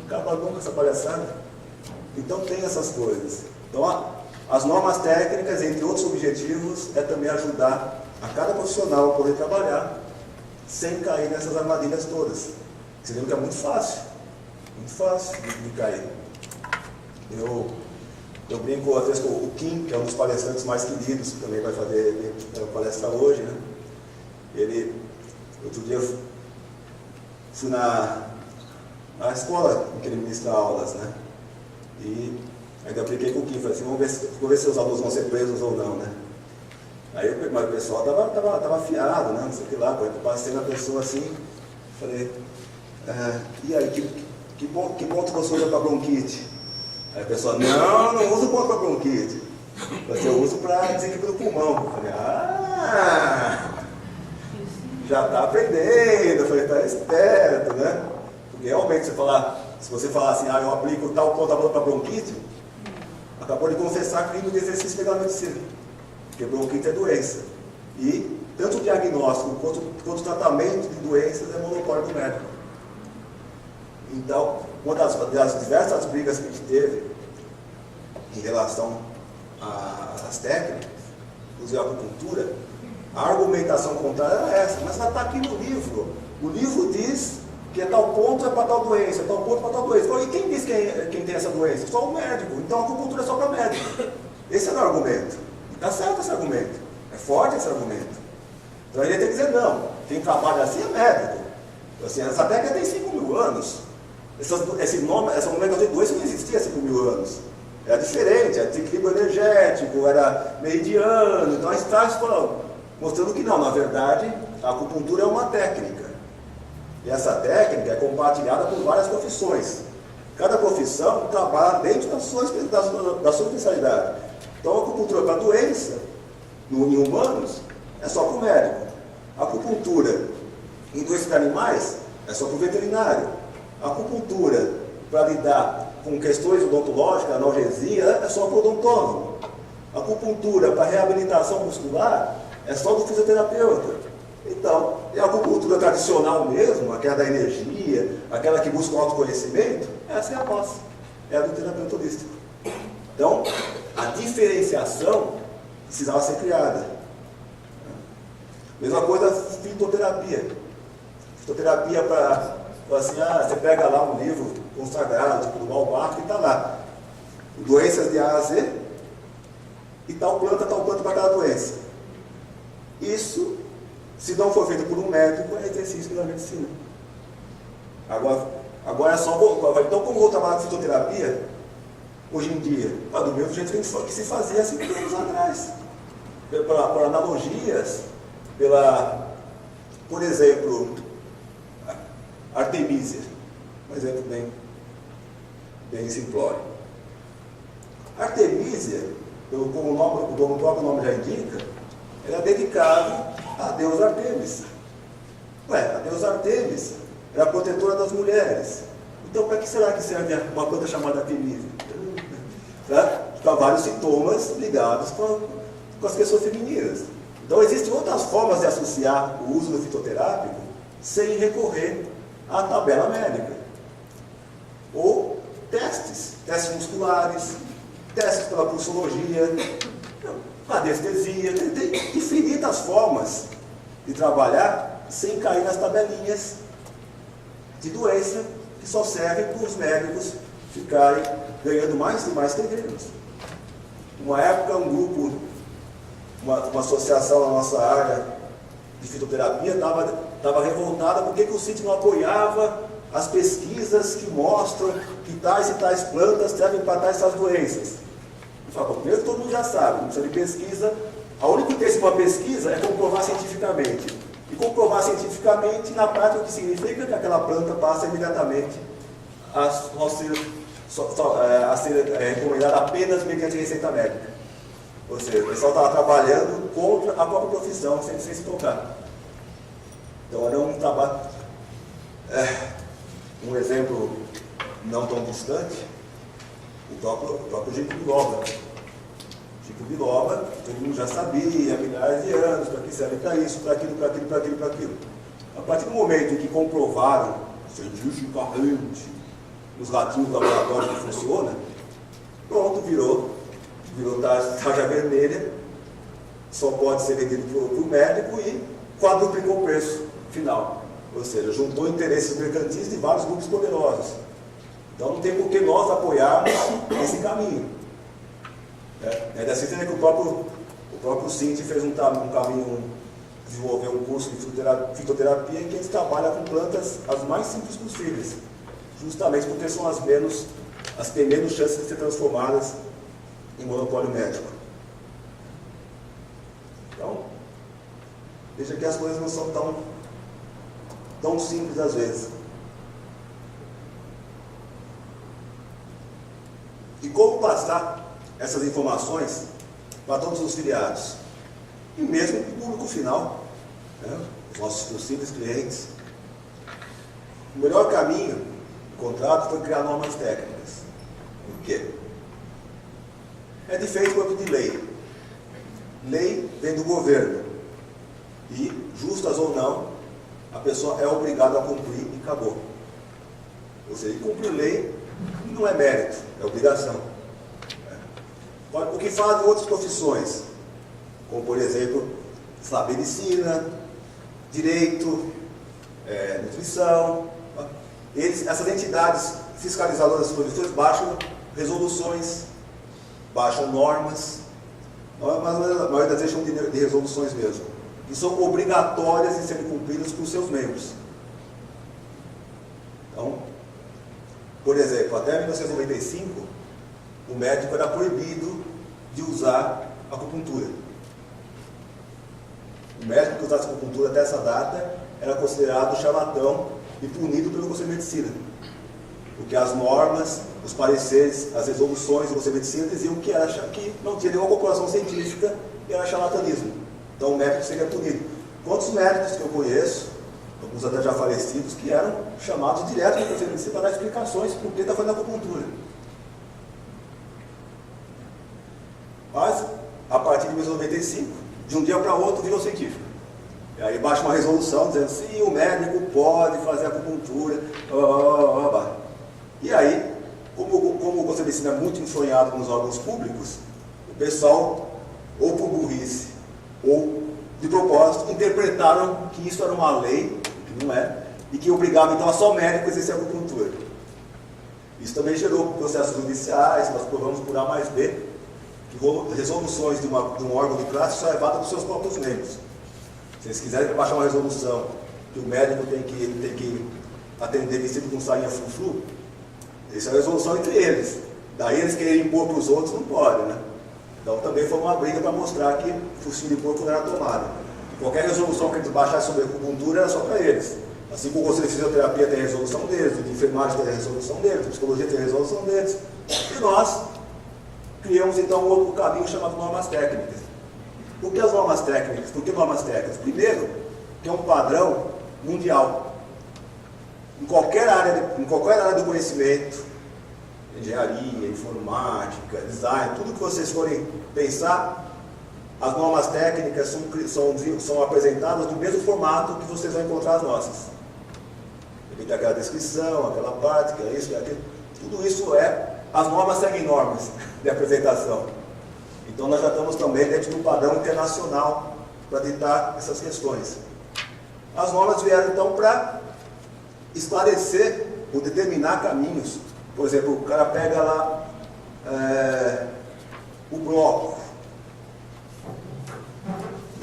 Acaba nunca essa palhaçada. Então tem essas coisas. Então as normas técnicas, entre outros objetivos, é também ajudar a cada profissional a poder trabalhar sem cair nessas armadilhas todas. Você vê que é muito fácil de cair. Eu brinco às vezes com o Kim, que é um dos palestrantes mais queridos, que também vai fazer palestra hoje, né? Outro dia eu fui na escola em que ele ministra aulas, né? E ainda apliquei com o Kim, falei assim, vamos ver se os alunos vão ser presos ou não, né? Aí mas o pessoal estava afiado, né? Não sei o que lá, eu passei na pessoa assim, falei, e aí, que ponto você usa para bronquite? Aí a pessoa, não uso ponto para bronquite. Eu uso para desequilíbrio do pulmão. Eu falei, já está aprendendo. Eu falei, está esperto, né? Porque realmente, se você falar assim, eu aplico tal ponto para bronquite, acabou de confessar crime de exercício legal de medicina. Porque bronquite é doença. E tanto o diagnóstico quanto o tratamento de doenças é monopólio do médico. Então, uma das diversas brigas que a gente teve em relação às técnicas, inclusive a acupuntura, a argumentação contrária era essa, mas ela está aqui no livro. O livro diz que tal ponto é para tal doença, tal ponto para tal doença. E quem diz quem tem essa doença? Só o médico. Então a acupuntura é só para médico. Esse é o argumento. Está certo esse argumento. É forte esse argumento. Então ele tem que dizer, não, quem trabalha assim é médico. Assim, essa técnica tem 5.000 anos. Essa nomenclatura de doença não existia há 5.000 anos. Era diferente, era desequilíbrio energético, era meridiano. Então a gente está mostrando que não, na verdade, a acupuntura é uma técnica. E essa técnica é compartilhada por várias profissões. Cada profissão trabalha dentro da sua especialidade. Então a acupuntura para doença, em humanos, é só para o médico. A acupuntura em doenças de animais é só para o veterinário. A acupuntura para lidar com questões odontológicas, analgesia, é só para o odontólogo. A acupuntura para reabilitação muscular é só do fisioterapeuta. Então, é a acupuntura tradicional mesmo, aquela da energia, aquela que busca o autoconhecimento, essa é a nossa, é a do terapeuta holístico. Então, a diferenciação precisava ser criada. Mesma coisa, fitoterapia. Fitoterapia para, assim, você pega lá um livro consagrado, tipo do Malvato, que está lá. Doenças de A a Z, e tal planta para cada doença. Isso, se não for feito por um médico, é exercício da medicina. Agora é só... Então, como eu vou trabalhar com fitoterapia, hoje em dia, do mesmo jeito que se fazia há 5 anos atrás. Por analogias, por exemplo, Artemisia, um exemplo bem simplório. Artemisia, como o próprio nome já indica, era dedicado a deusa Artemis. A deusa Artemis era a protetora das mulheres. Então, para que será que serve uma planta chamada Artemisia? Para vários sintomas ligados com as pessoas femininas. Então, existem outras formas de associar o uso do fitoterápico sem recorrer à tabela médica. Ou testes musculares, testes pela pulsologia, anestesia. Tem infinitas formas de trabalhar sem cair nas tabelinhas de doença que só servem para os médicos ficarem ganhando mais e mais terrenos. Uma época, um grupo, uma associação na nossa área de fitoterapia estava revoltada porque o CIT não apoiava as pesquisas que mostram que tais e tais plantas servem para tais e tais doenças. Eu falo, primeiro todo mundo já sabe, não precisa de pesquisa. A única que tem uma pesquisa é comprovar cientificamente. E comprovar cientificamente, na prática, o que significa que aquela planta passa imediatamente a ser recomendada apenas mediante receita médica. Ou seja, o pessoal estava trabalhando contra a própria profissão, sem se tocar. Então, era um trabalho... um exemplo não tão distante, o próprio Chico Biloba. Chico do biloba, todo mundo já sabia, há milhares de anos, para que serve para isso, para aquilo, para aquilo, para aquilo, para aquilo. A partir do momento em que comprovaram, cientificamente, os ratinhos do laboratório que funciona, pronto, virou tarja vermelha, só pode ser vendido para o médico e quadruplicou o preço final. Ou seja, juntou interesses mercantis de vários grupos poderosos. Então não tem por que nós apoiarmos esse caminho. É da ciência que o próprio Cinti fez um caminho, desenvolveu um curso de fitoterapia em que a gente trabalha com plantas as mais simples possíveis, justamente porque são as que têm menos chances de ser transformadas em monopólio médico. Então, veja que as coisas não são tão simples às vezes. E como passar essas informações para todos os filiados? E mesmo para o público final, né? Os nossos possíveis clientes. O melhor caminho do contrato foi criar normas técnicas. Por quê? É diferente do âmbito de lei. Lei vem do governo. E, justas ou não, a pessoa é obrigada a cumprir e acabou. Ou seja, cumprir lei não é mérito, é obrigação. O que fazem outras profissões, como por exemplo, medicina, direito, nutrição, essas entidades fiscalizadoras das profissões baixam resoluções, baixam normas, mas a maioria das vezes são de resoluções mesmo, que são obrigatórias de serem cumpridas por seus membros. Então, por exemplo, até 1995, o médico era proibido de usar acupuntura. O médico que usasse acupuntura até essa data era considerado charlatão e punido pelo Conselho de Medicina. Porque as normas, os pareceres, as resoluções do Conselho de Medicina diziam que não tinha nenhuma comprovação científica e era charlatanismo. Então o médico seria punido. Quantos médicos que eu conheço, alguns até já falecidos, que eram chamados direto no Conselho de Medicina para dar explicações por que está fazendo acupuntura. Mas, a partir de 1995, de um dia para o outro, virou científico. E aí baixa uma resolução dizendo assim, o médico pode fazer acupuntura, E aí, como o Conselho de Medicina é muito enfronhado nos órgãos públicos, o pessoal, ou por burrice, ou de propósito, interpretaram que isso era uma lei, que não é, e que obrigava então a só médico a exercer acupuntura. Isso também gerou processos judiciais, nós provamos por A mais B, que resoluções de um órgão de classe só é válida dos seus próprios membros. Se eles quiserem baixar uma resolução que o médico tem que atender vestido com sainha frufru, isso é a resolução entre eles. Daí eles querem impor para os outros, não pode, né? Então também foi uma briga para mostrar que o focinho de porco não era tomada. Qualquer resolução que eles baixassem sobre a acupuntura era só para eles. Assim como o Conselho de Fisioterapia tem a resolução deles, o de enfermagem tem a resolução deles, a psicologia tem a resolução deles. E nós criamos então um outro caminho chamado normas técnicas. Por que as normas técnicas? Por que normas técnicas? Primeiro, que é um padrão mundial. Em qualquer área do conhecimento, engenharia, informática, design, tudo que vocês forem pensar, as normas técnicas são apresentadas no mesmo formato que vocês vão encontrar as nossas. Tem aquela descrição, aquela parte, que é isso, que é aquilo. Tudo isso as normas seguem normas de apresentação. Então nós já estamos também dentro do padrão internacional para ditar essas questões. As normas vieram então para esclarecer ou determinar caminhos. Por exemplo, o cara pega lá o bloco.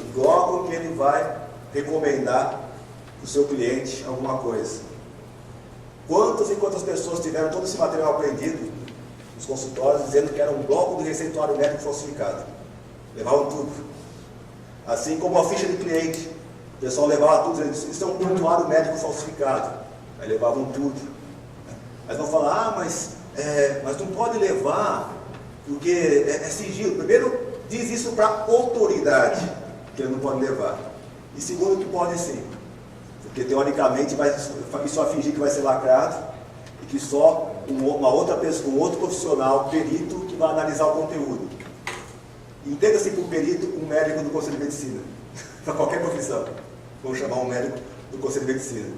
O bloco que ele vai recomendar para o seu cliente alguma coisa. Quantas e quantas pessoas tiveram todo esse material aprendido nos consultórios dizendo que era um bloco de receituário médico falsificado? Levavam tudo. Assim como a ficha de cliente. O pessoal levava tudo, dizendo, isso é um prontuário médico falsificado. Aí levavam tudo. Mas vão falar, mas não pode levar, porque é sigilo. Primeiro, diz isso para a autoridade, que ele não pode levar. E segundo, que pode sim. Porque teoricamente isso vai fingir que vai ser lacrado e que só uma outra pessoa, um outro profissional, perito, que vai analisar o conteúdo. Entenda-se por perito um médico do Conselho de Medicina. Para qualquer profissão. Vamos chamar um médico do Conselho de Medicina.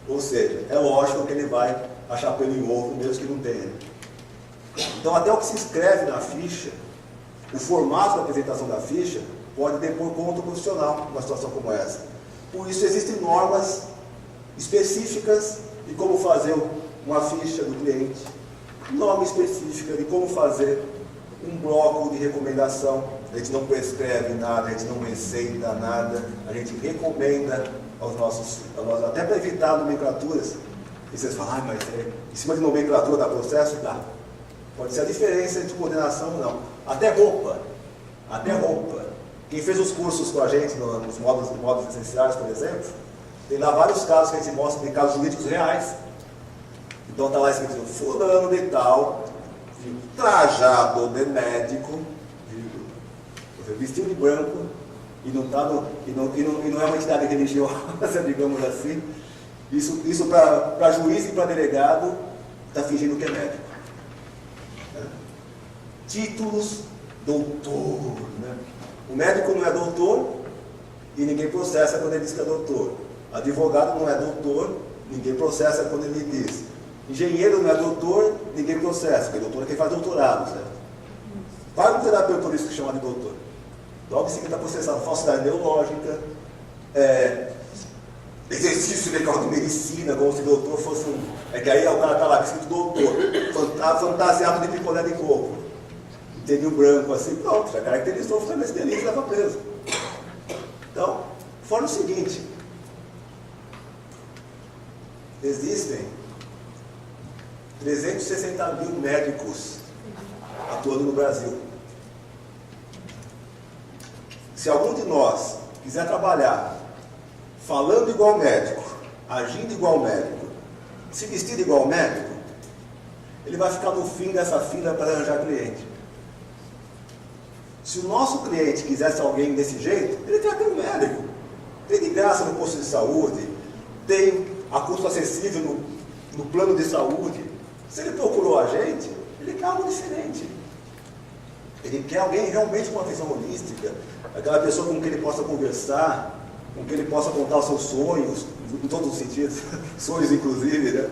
Ou seja, é lógico que ele vai achar pelo em ovo, mesmo que não tenha. Então, até o que se escreve na ficha, o formato da apresentação da ficha, pode depor contra o profissional numa situação como essa. Por isso, existem normas específicas de como fazer uma ficha do cliente, norma específica de como fazer um bloco de recomendação. A gente não prescreve nada, a gente não receita nada, a gente recomenda aos nossos, até para evitar nomenclaturas. E vocês falam, mas em cima de nomenclatura dá processo? Dá. Pode ser a diferença entre coordenação ou não. Até roupa. Quem fez os cursos com a gente nos módulos essenciais, por exemplo, tem lá vários casos que a gente mostra, tem casos jurídicos reais. Então está lá escrito, fulano de tal, trajado de médico, vestido de branco, e não é uma entidade religiosa, digamos assim. Isso para juiz e para delegado, está fingindo que é médico. Títulos, doutor. Né? O médico não é doutor e ninguém processa quando ele diz que é doutor. Advogado não é doutor, ninguém processa quando ele diz. Engenheiro não é doutor, ninguém processa, porque doutor é quem faz doutorado, certo? Vai um terapeuta por isso que chama de doutor. Logo em seguida está processado falsidade ideológica, exercício legal de medicina, como se doutor fosse um. É que aí o cara está lá escrito doutor, fantasiado de picolé de coco. Entendeu branco assim, pronto, já caracterizou o esse delito e leva preso. Então, fora o seguinte, existem 360 mil médicos atuando no Brasil. Se algum de nós quiser trabalhar falando igual médico, agindo igual médico, se vestindo igual médico, ele vai ficar no fim dessa fila para arranjar cliente. Se o nosso cliente quisesse alguém desse jeito, ele tem aquele médico. Tem de graça no posto de saúde, tem a custo acessível no plano de saúde. Se ele procurou a gente, ele quer algo diferente. Ele quer alguém realmente com uma visão holística, aquela pessoa com quem ele possa conversar, com quem ele possa contar os seus sonhos, em todos os sentidos, sonhos inclusive, né?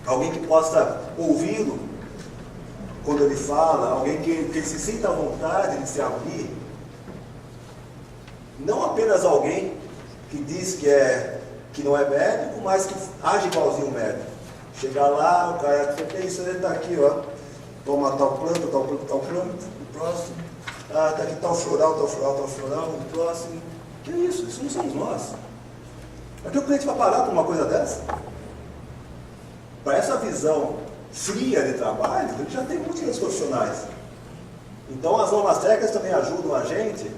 Alguém que possa ouvi-lo quando ele fala, alguém que se sinta à vontade de se abrir. Não apenas alguém que diz que não é médico, mas que age igualzinho o médico. Chegar lá, o cara isso ele está aqui, ó. Toma tal planta, o próximo. Ah, está aqui tal floral, o próximo. Que é isso? Isso não somos nós. Para que o cliente vai pagar por uma coisa dessa? Para essa visão fria de trabalho, ele já tem muitos profissionais. Então as normas técnicas também ajudam a gente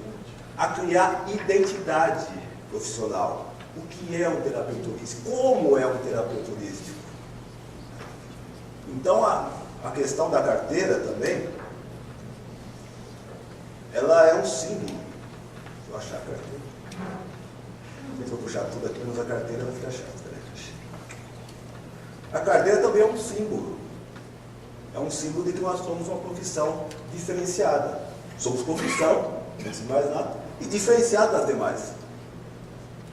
a criar identidade profissional. O que é um terapeuta holístico? Como é um terapeuta holístico? Então a questão da carteira também, ela é um símbolo. Deixa eu achar a carteira. Se eu puxar tudo aqui, mas a carteira vai ficar chata. A carteira também é um símbolo. É um símbolo de que nós somos uma profissão diferenciada. Somos profissão, não sei mais nada, e diferenciada das demais.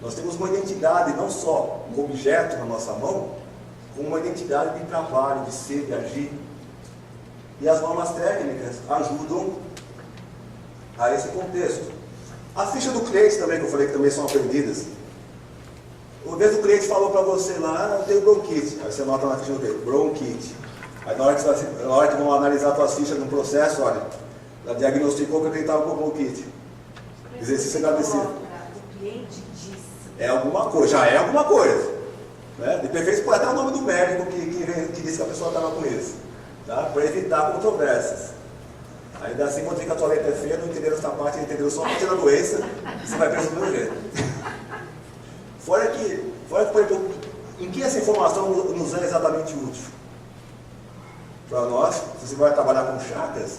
Nós temos uma identidade, não só um objeto na nossa mão, como uma identidade de trabalho, de ser, de agir. E as normas técnicas ajudam a esse contexto. A ficha do cliente também, que eu falei que também são aprendidas. Uma vez o cliente falou para você lá, eu tenho bronquite. Aí você nota na ficha do cliente, bronquite. Aí na hora que vão analisar a tua ficha no processo, olha, ela diagnosticou que ele estava com bronquite. Exercício agradecido. O cliente disse. É alguma coisa, já é alguma coisa. Né? De preferência pode até o nome do médico que disse que a pessoa estava com isso. Tá? Para evitar controvérsias. Ainda assim, quando fica a tua letra é feia, não entenderam essa parte, entenderam só a parte da doença, você vai preso do meu jeito. Fora que, por exemplo, em que essa informação nos é exatamente útil? Para nós, se você vai trabalhar com chakras,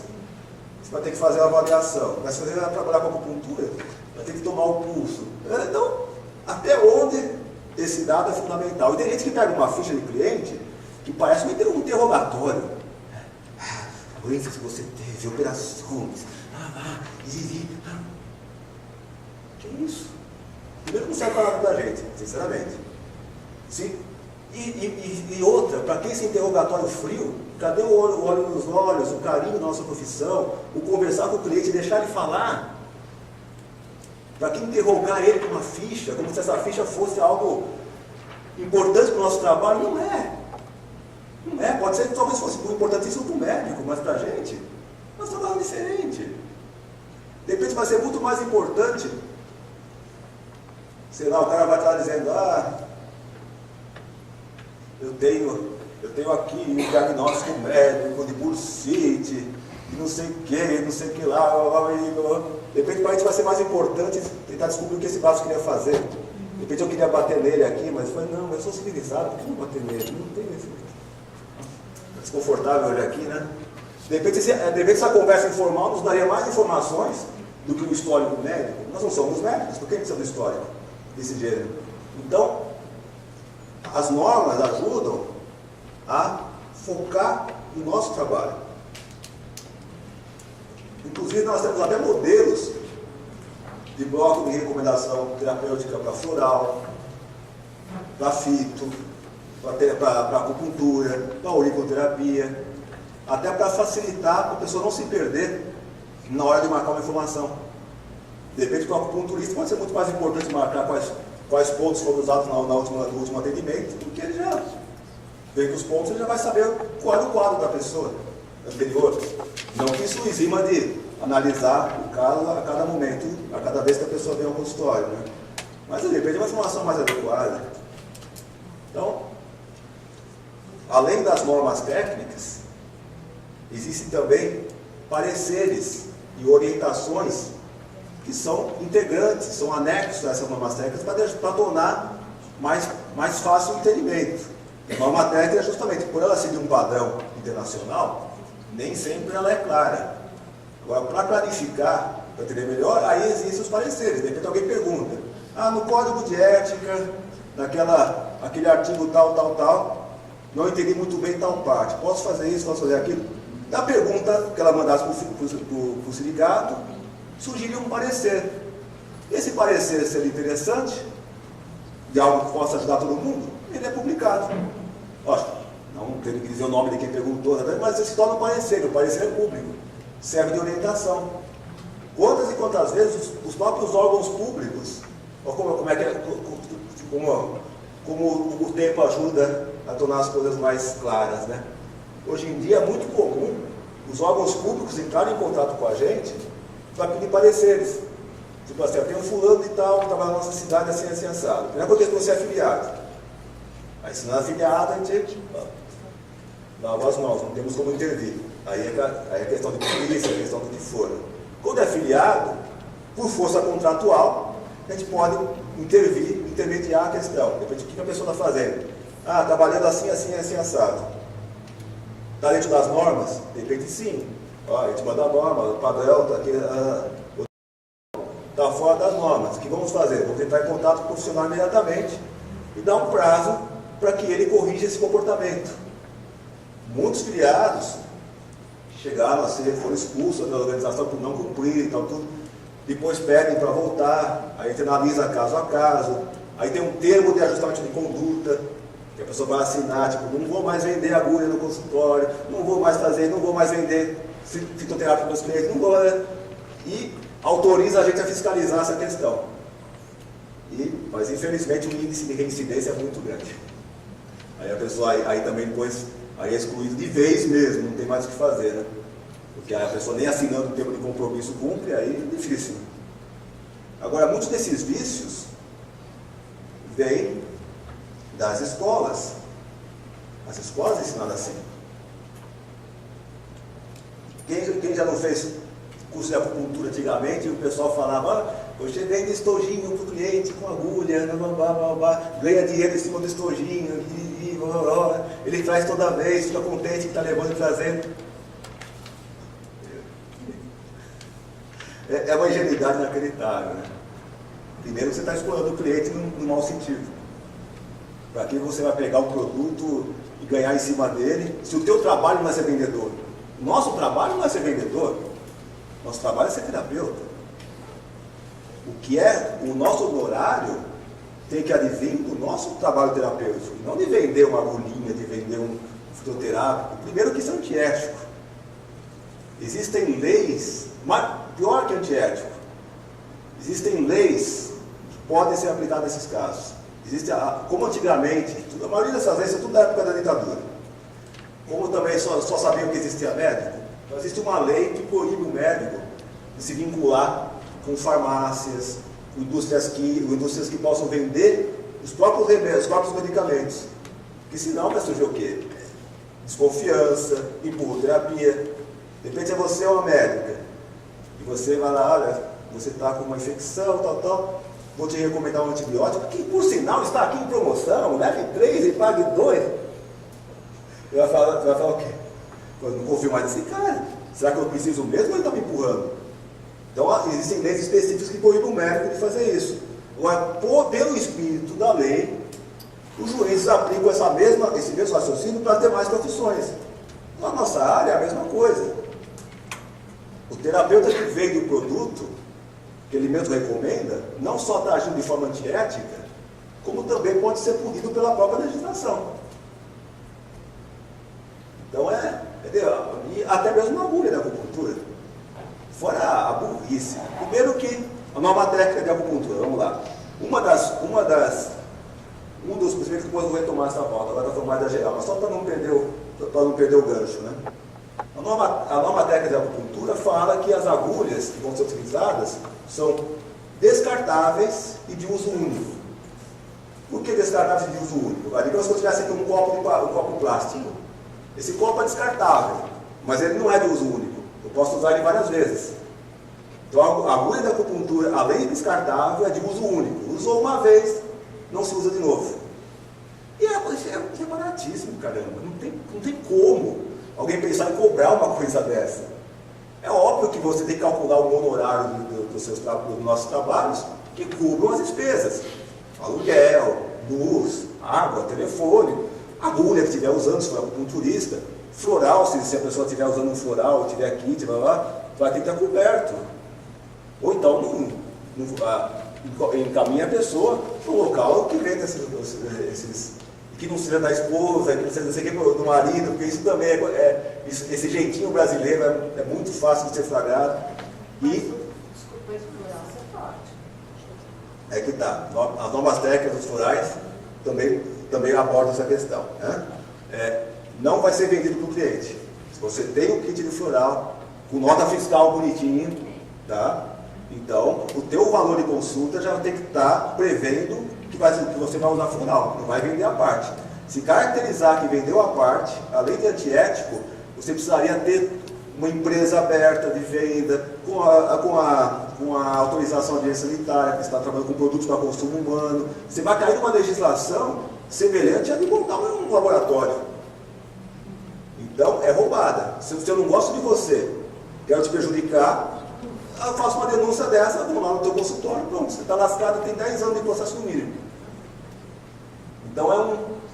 você vai ter que fazer uma avaliação. Mas se você vai trabalhar com acupuntura, vai ter que tomar o pulso. Então, até onde esse dado é fundamental? E tem gente que pega uma ficha de cliente que parece um interrogatório. Doenças que você teve, operações, Que isso? Primeiro não serve para nada da gente, sinceramente. Sim? E outra, para quem esse interrogatório frio, cadê o olho nos olhos, o carinho da nossa profissão, o conversar com o cliente, deixar ele falar? Para que interrogar ele com uma ficha, como se essa ficha fosse algo importante para o nosso trabalho? Não é. Não é. Pode ser que talvez fosse importantíssimo para o médico, mas para a gente, nós trabalhamos diferente. De repente vai ser muito mais importante, sei lá, o cara vai estar dizendo, eu tenho aqui um diagnóstico médico de bursite, de não sei o que lá, de repente para a gente vai ser mais importante tentar descobrir o que esse braço queria fazer. De repente eu queria bater nele aqui, mas eu falei, não, eu sou civilizado, por que não bater nele? Não tem esse. Está desconfortável ele aqui, né? De repente essa conversa informal nos daria mais informações do que o histórico médico. Nós não somos médicos, por que precisa do histórico desse gênero? Então, as normas ajudam a focar no nosso trabalho. Inclusive, nós temos até modelos de bloco de recomendação terapêutica para floral, para fito, para acupuntura, para auriculoterapia, até para facilitar para a pessoa não se perder na hora de marcar uma informação. De repente, para o acupunturista pode ser muito mais importante marcar quais pontos foram usados no último atendimento, porque ele já vê que os pontos, ele já vai saber qual é o quadro da pessoa anterior. Não que isso exima de analisar o caso a cada momento, a cada vez que a pessoa vem ao consultório, né? Mas de repente é uma informação mais adequada. Então, além das normas técnicas, existem também pareceres e orientações que são integrantes, são anexos a essas normas técnicas para tornar mais fácil o entendimento. A norma técnica, justamente por ela seguir um padrão internacional, nem sempre ela é clara. Agora, para clarificar, para entender melhor, aí existem os pareceres. De repente alguém pergunta, no código de ética, aquele artigo tal, não entendi muito bem tal parte, posso fazer isso, posso fazer aquilo? Da pergunta que ela mandasse para o sindicato, surgiria um parecer. Esse parecer, sendo interessante, de algo que possa ajudar todo mundo, ele é publicado. Lógico, não tenho que dizer o nome de quem perguntou, mas se torna um parecer, o parecer é público, serve de orientação. Quantas e quantas vezes os próprios órgãos públicos, como o tempo ajuda a tornar as coisas mais claras, né? Hoje em dia é muito comum os órgãos públicos entrarem em contato com a gente para pedir pareceres. Tipo assim, tem um fulano de tal que trabalha na nossa cidade assim, assim, assado. Primeira coisa que você é afiliado. Aí se não é afiliado, a gente lava as mãos, não temos como intervir. Aí é questão de polícia, é questão do que for. Quando é afiliado, por força contratual, a gente pode intermediar a questão. Depois, o que a pessoa está fazendo? Trabalhando assim, assim, assim, assado. Está dentro das normas? De repente, sim. A gente manda a norma, o padrão está aqui, está fora das normas. O que vamos fazer? Vamos entrar em contato com o profissional imediatamente e dar um prazo para que ele corrija esse comportamento. Muitos filiados chegaram a foram expulsos da organização por não cumprir e tal, tudo. Depois pedem para voltar, aí a gente analisa caso a caso, aí tem um termo de ajustamento de conduta, que a pessoa vai assinar, tipo, não vou mais vender agulha no consultório, não vou mais vender fitoterapia para os clientes, não vou, e autoriza a gente a fiscalizar essa questão. Mas infelizmente o índice de reincidência é muito grande. Aí a pessoa aí também depois é excluído de vez mesmo, não tem mais o que fazer, né? Porque a pessoa nem assinando o termo de compromisso cumpre, aí é difícil. Agora, muitos desses vícios vêm das escolas. As escolas ensinam assim. Quem já não fez curso de acupuntura antigamente, o pessoal falava, você vende estojinho para o cliente com agulha, ganha dinheiro em cima do estojinho, ele traz toda vez, fica contente que está levando e trazendo. É uma ingenuidade inacreditável, né? Primeiro você está explorando o cliente no mau sentido. Para que você vai pegar o produto e ganhar em cima dele, se o teu trabalho não é ser vendedor? O nosso trabalho não é ser vendedor. Nosso trabalho é ser terapeuta. O que é o nosso honorário tem que advir do nosso trabalho terapêutico, e não de vender uma agulhinha, de vender um fitoterápico. Primeiro que isso é antiético. Existem leis, mas pior que antiético, existem leis que podem ser aplicadas nesses casos. Existe, como antigamente, a maioria dessas leis é tudo da época da ditadura. Como também só sabiam que existia médico, então existe uma lei que proíbe o médico de se vincular com farmácias, com indústrias que possam vender os próprios remédios, os próprios medicamentos. Porque senão vai surgir o quê? Desconfiança, empurroterapia. De repente você é uma médica e você vai lá, olha, você está com uma infecção, tal, vou te recomendar um antibiótico, que por sinal está aqui em promoção, leve 3 e pague 2. Você vai falar o quê? Eu não confio mais nesse cara. Será que eu preciso mesmo ou ele está me empurrando? Então, existem leis específicas que proíbem o médico de fazer isso. Agora, pelo espírito da lei, os juízes aplicam esse mesmo raciocínio para as demais profissões. Na nossa área é a mesma coisa. O terapeuta que vende o produto, que ele mesmo recomenda, não só está agindo de forma antiética, como também pode ser punido pela própria legislação. Então, e até mesmo na agulha da acupuntura. Fora a burrice. Primeiro que a nova técnica de acupuntura, vamos lá. Um dos princípios que depois eu vou retomar essa pauta, agora estou mais da geral, mas só para não perder o gancho, né? A nova técnica de acupuntura fala que as agulhas que vão ser utilizadas são descartáveis e de uso único. Por que descartáveis e de uso único? Digamos que eu tivesse aqui um copo plástico. Esse copo é descartável, mas ele não é de uso único. Eu posso usar ele várias vezes. Então a agulha da acupuntura, além de descartável, é de uso único. Usou uma vez, não se usa de novo. E é baratíssimo, caramba. Não tem como alguém pensar em cobrar uma coisa dessa. É óbvio que você tem que calcular o honorário dos nossos trabalhos que cubram as despesas. Aluguel, luz, água, telefone, agulha que estiver usando, se for acupunturista, floral, se a pessoa estiver usando um floral, estiver aqui, estiver lá, vai ter que estar coberto. Ou então encaminha a pessoa para o local que vende esses que não seja da esposa, que não seja não sei o que, do marido, porque isso também esse jeitinho brasileiro é muito fácil de ser flagrado. Desculpa, esse floral é forte. É que tá. As novas técnicas dos florais também abordam essa questão. Né? Não vai ser vendido para o cliente. Se você tem um kit de floral, com nota fiscal bonitinha, tá? Então, o teu valor de consulta já tem que estar prevendo que você vai usar floral, não vai vender a parte. Se caracterizar que vendeu a parte, além de antiético, você precisaria ter uma empresa aberta de venda, com a autorização da agência sanitária, que está trabalhando com produtos para consumo humano. Você vai cair numa legislação semelhante à de montar um laboratório. Então, é roubada. Se eu não gosto de você, quero te prejudicar, eu faço uma denúncia dessa, vou lá no teu consultório, pronto, você está lascado, tem 10 anos de processo no mínimo. Então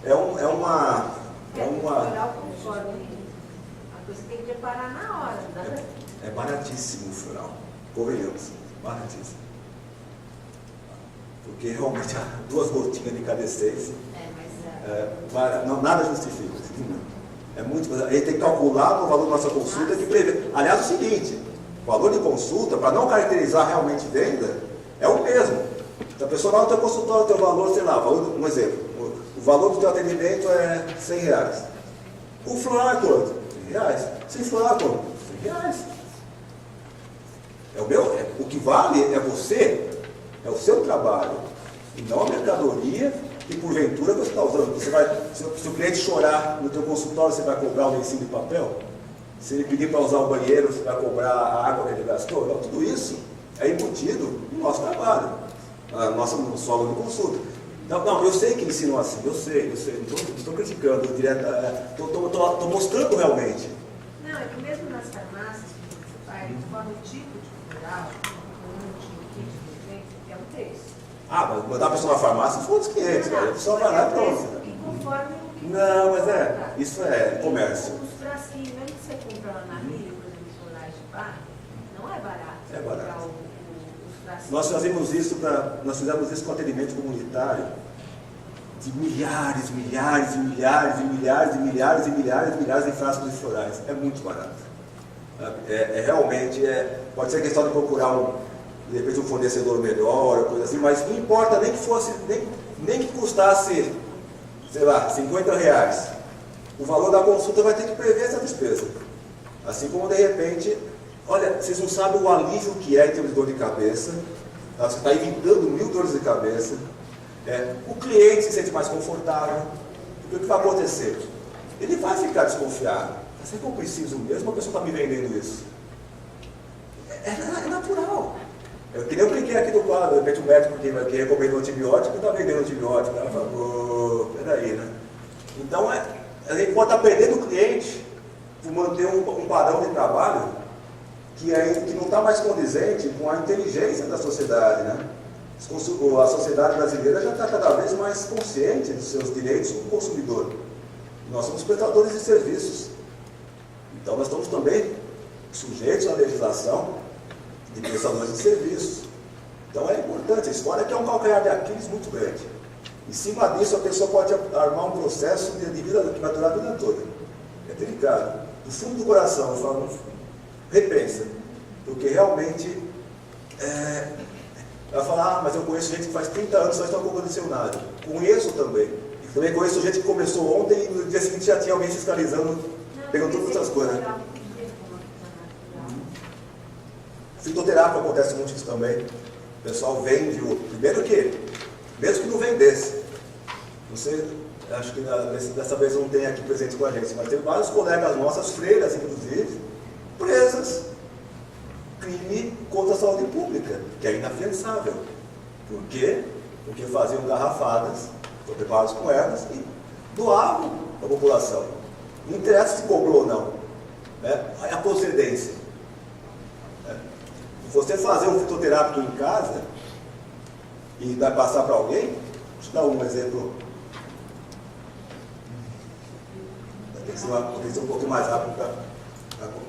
é uma floral conforme a coisa tem que preparar na hora, né? É baratíssimo o floral, convenhamos, baratíssimo. Porque realmente 2 gotinhas de cada essência, nada justifica. É muito, a gente tem que calcular o valor da nossa consulta que prevê. Aliás, é o seguinte, o valor de consulta, para não caracterizar realmente venda, é o mesmo. Se a pessoa vai no teu consultório, o teu valor, sei lá, um exemplo, o valor do teu atendimento é R$100. O floral é quanto? R$100. Sem floral é quanto? R$100. O que vale é você, é o seu trabalho, e não a mercadoria que porventura você está usando. Se o cliente chorar no teu consultório, você vai cobrar o lencinho de papel? Se ele pedir para usar o banheiro, você vai cobrar a água que ele gastou? Não, tudo isso é embutido no nosso trabalho, no solo de consulta. Não, eu sei que ensinam assim, eu sei, não estou criticando, estou mostrando realmente. Não, é que mesmo nas farmácias, que você vai, conforme o tipo de floral, o kit de gente, é um texto. Mas botar a pessoa na farmácia, foi uns 500, a pessoa vai lá e pronto. E conforme o que não, mas isso é comércio. Os frasquinhos, mesmo que você compra lá na Rio, por exemplo, florais de barra, não é operação. Nós fizemos isso com atendimento comunitário de milhares de frascos de florais. É muito barato. Realmente, pode ser questão de procurar de repente um fornecedor melhor, coisa assim, mas não importa nem que fosse, nem que custasse, sei lá, R$50. O valor da consulta vai ter que prever essa despesa. Assim como de repente, olha, vocês não sabem o alívio que é em termos de dor de cabeça, tá? Você está evitando 1000 dores de cabeça. O cliente se sente mais confortável. Porque o que vai acontecer? Ele vai ficar desconfiado. Será que eu preciso mesmo? A pessoa está me vendendo isso. É natural. Que nem eu brinquei aqui do quadro, de repente o médico que recomenda um antibiótico está vendendo antibiótico. Ela fala, peraí, né? Então, a gente pode estar perdendo o cliente por manter um padrão de trabalho que não está mais condizente com a inteligência da sociedade, né? A sociedade brasileira já está cada vez mais consciente dos seus direitos como consumidor. Nós somos prestadores de serviços. Então nós estamos também sujeitos à legislação de prestadores de serviços. Então é importante, a história é que é um calcanhar de Aquiles muito grande. Em cima disso a pessoa pode armar um processo de vida que vai durar a vida toda. É delicado. Do fundo do coração eu falo, repensa. Porque realmente ela fala, mas eu conheço gente que faz 30 anos só não aconteceu nada. Conheço também. E também conheço gente que começou ontem e no dia seguinte já tinha alguém fiscalizando, pegando todas essas coisas. Né? Fitoterápico acontece muito isso também. O pessoal vende primeiro que, mesmo que não vendesse, você, acho que dessa vez não tem aqui presente com a gente, mas tem vários colegas nossas, freiras inclusive, presas. Crime contra a saúde pública, que é inafiançável. Por quê? Porque faziam garrafadas, preparadas com elas e doavam para a população. Não interessa se cobrou ou não. É a procedência. Você fazer um fitoterápico em casa e vai passar para alguém, deixa eu dar um exemplo. Tem que ser um pouquinho mais rápido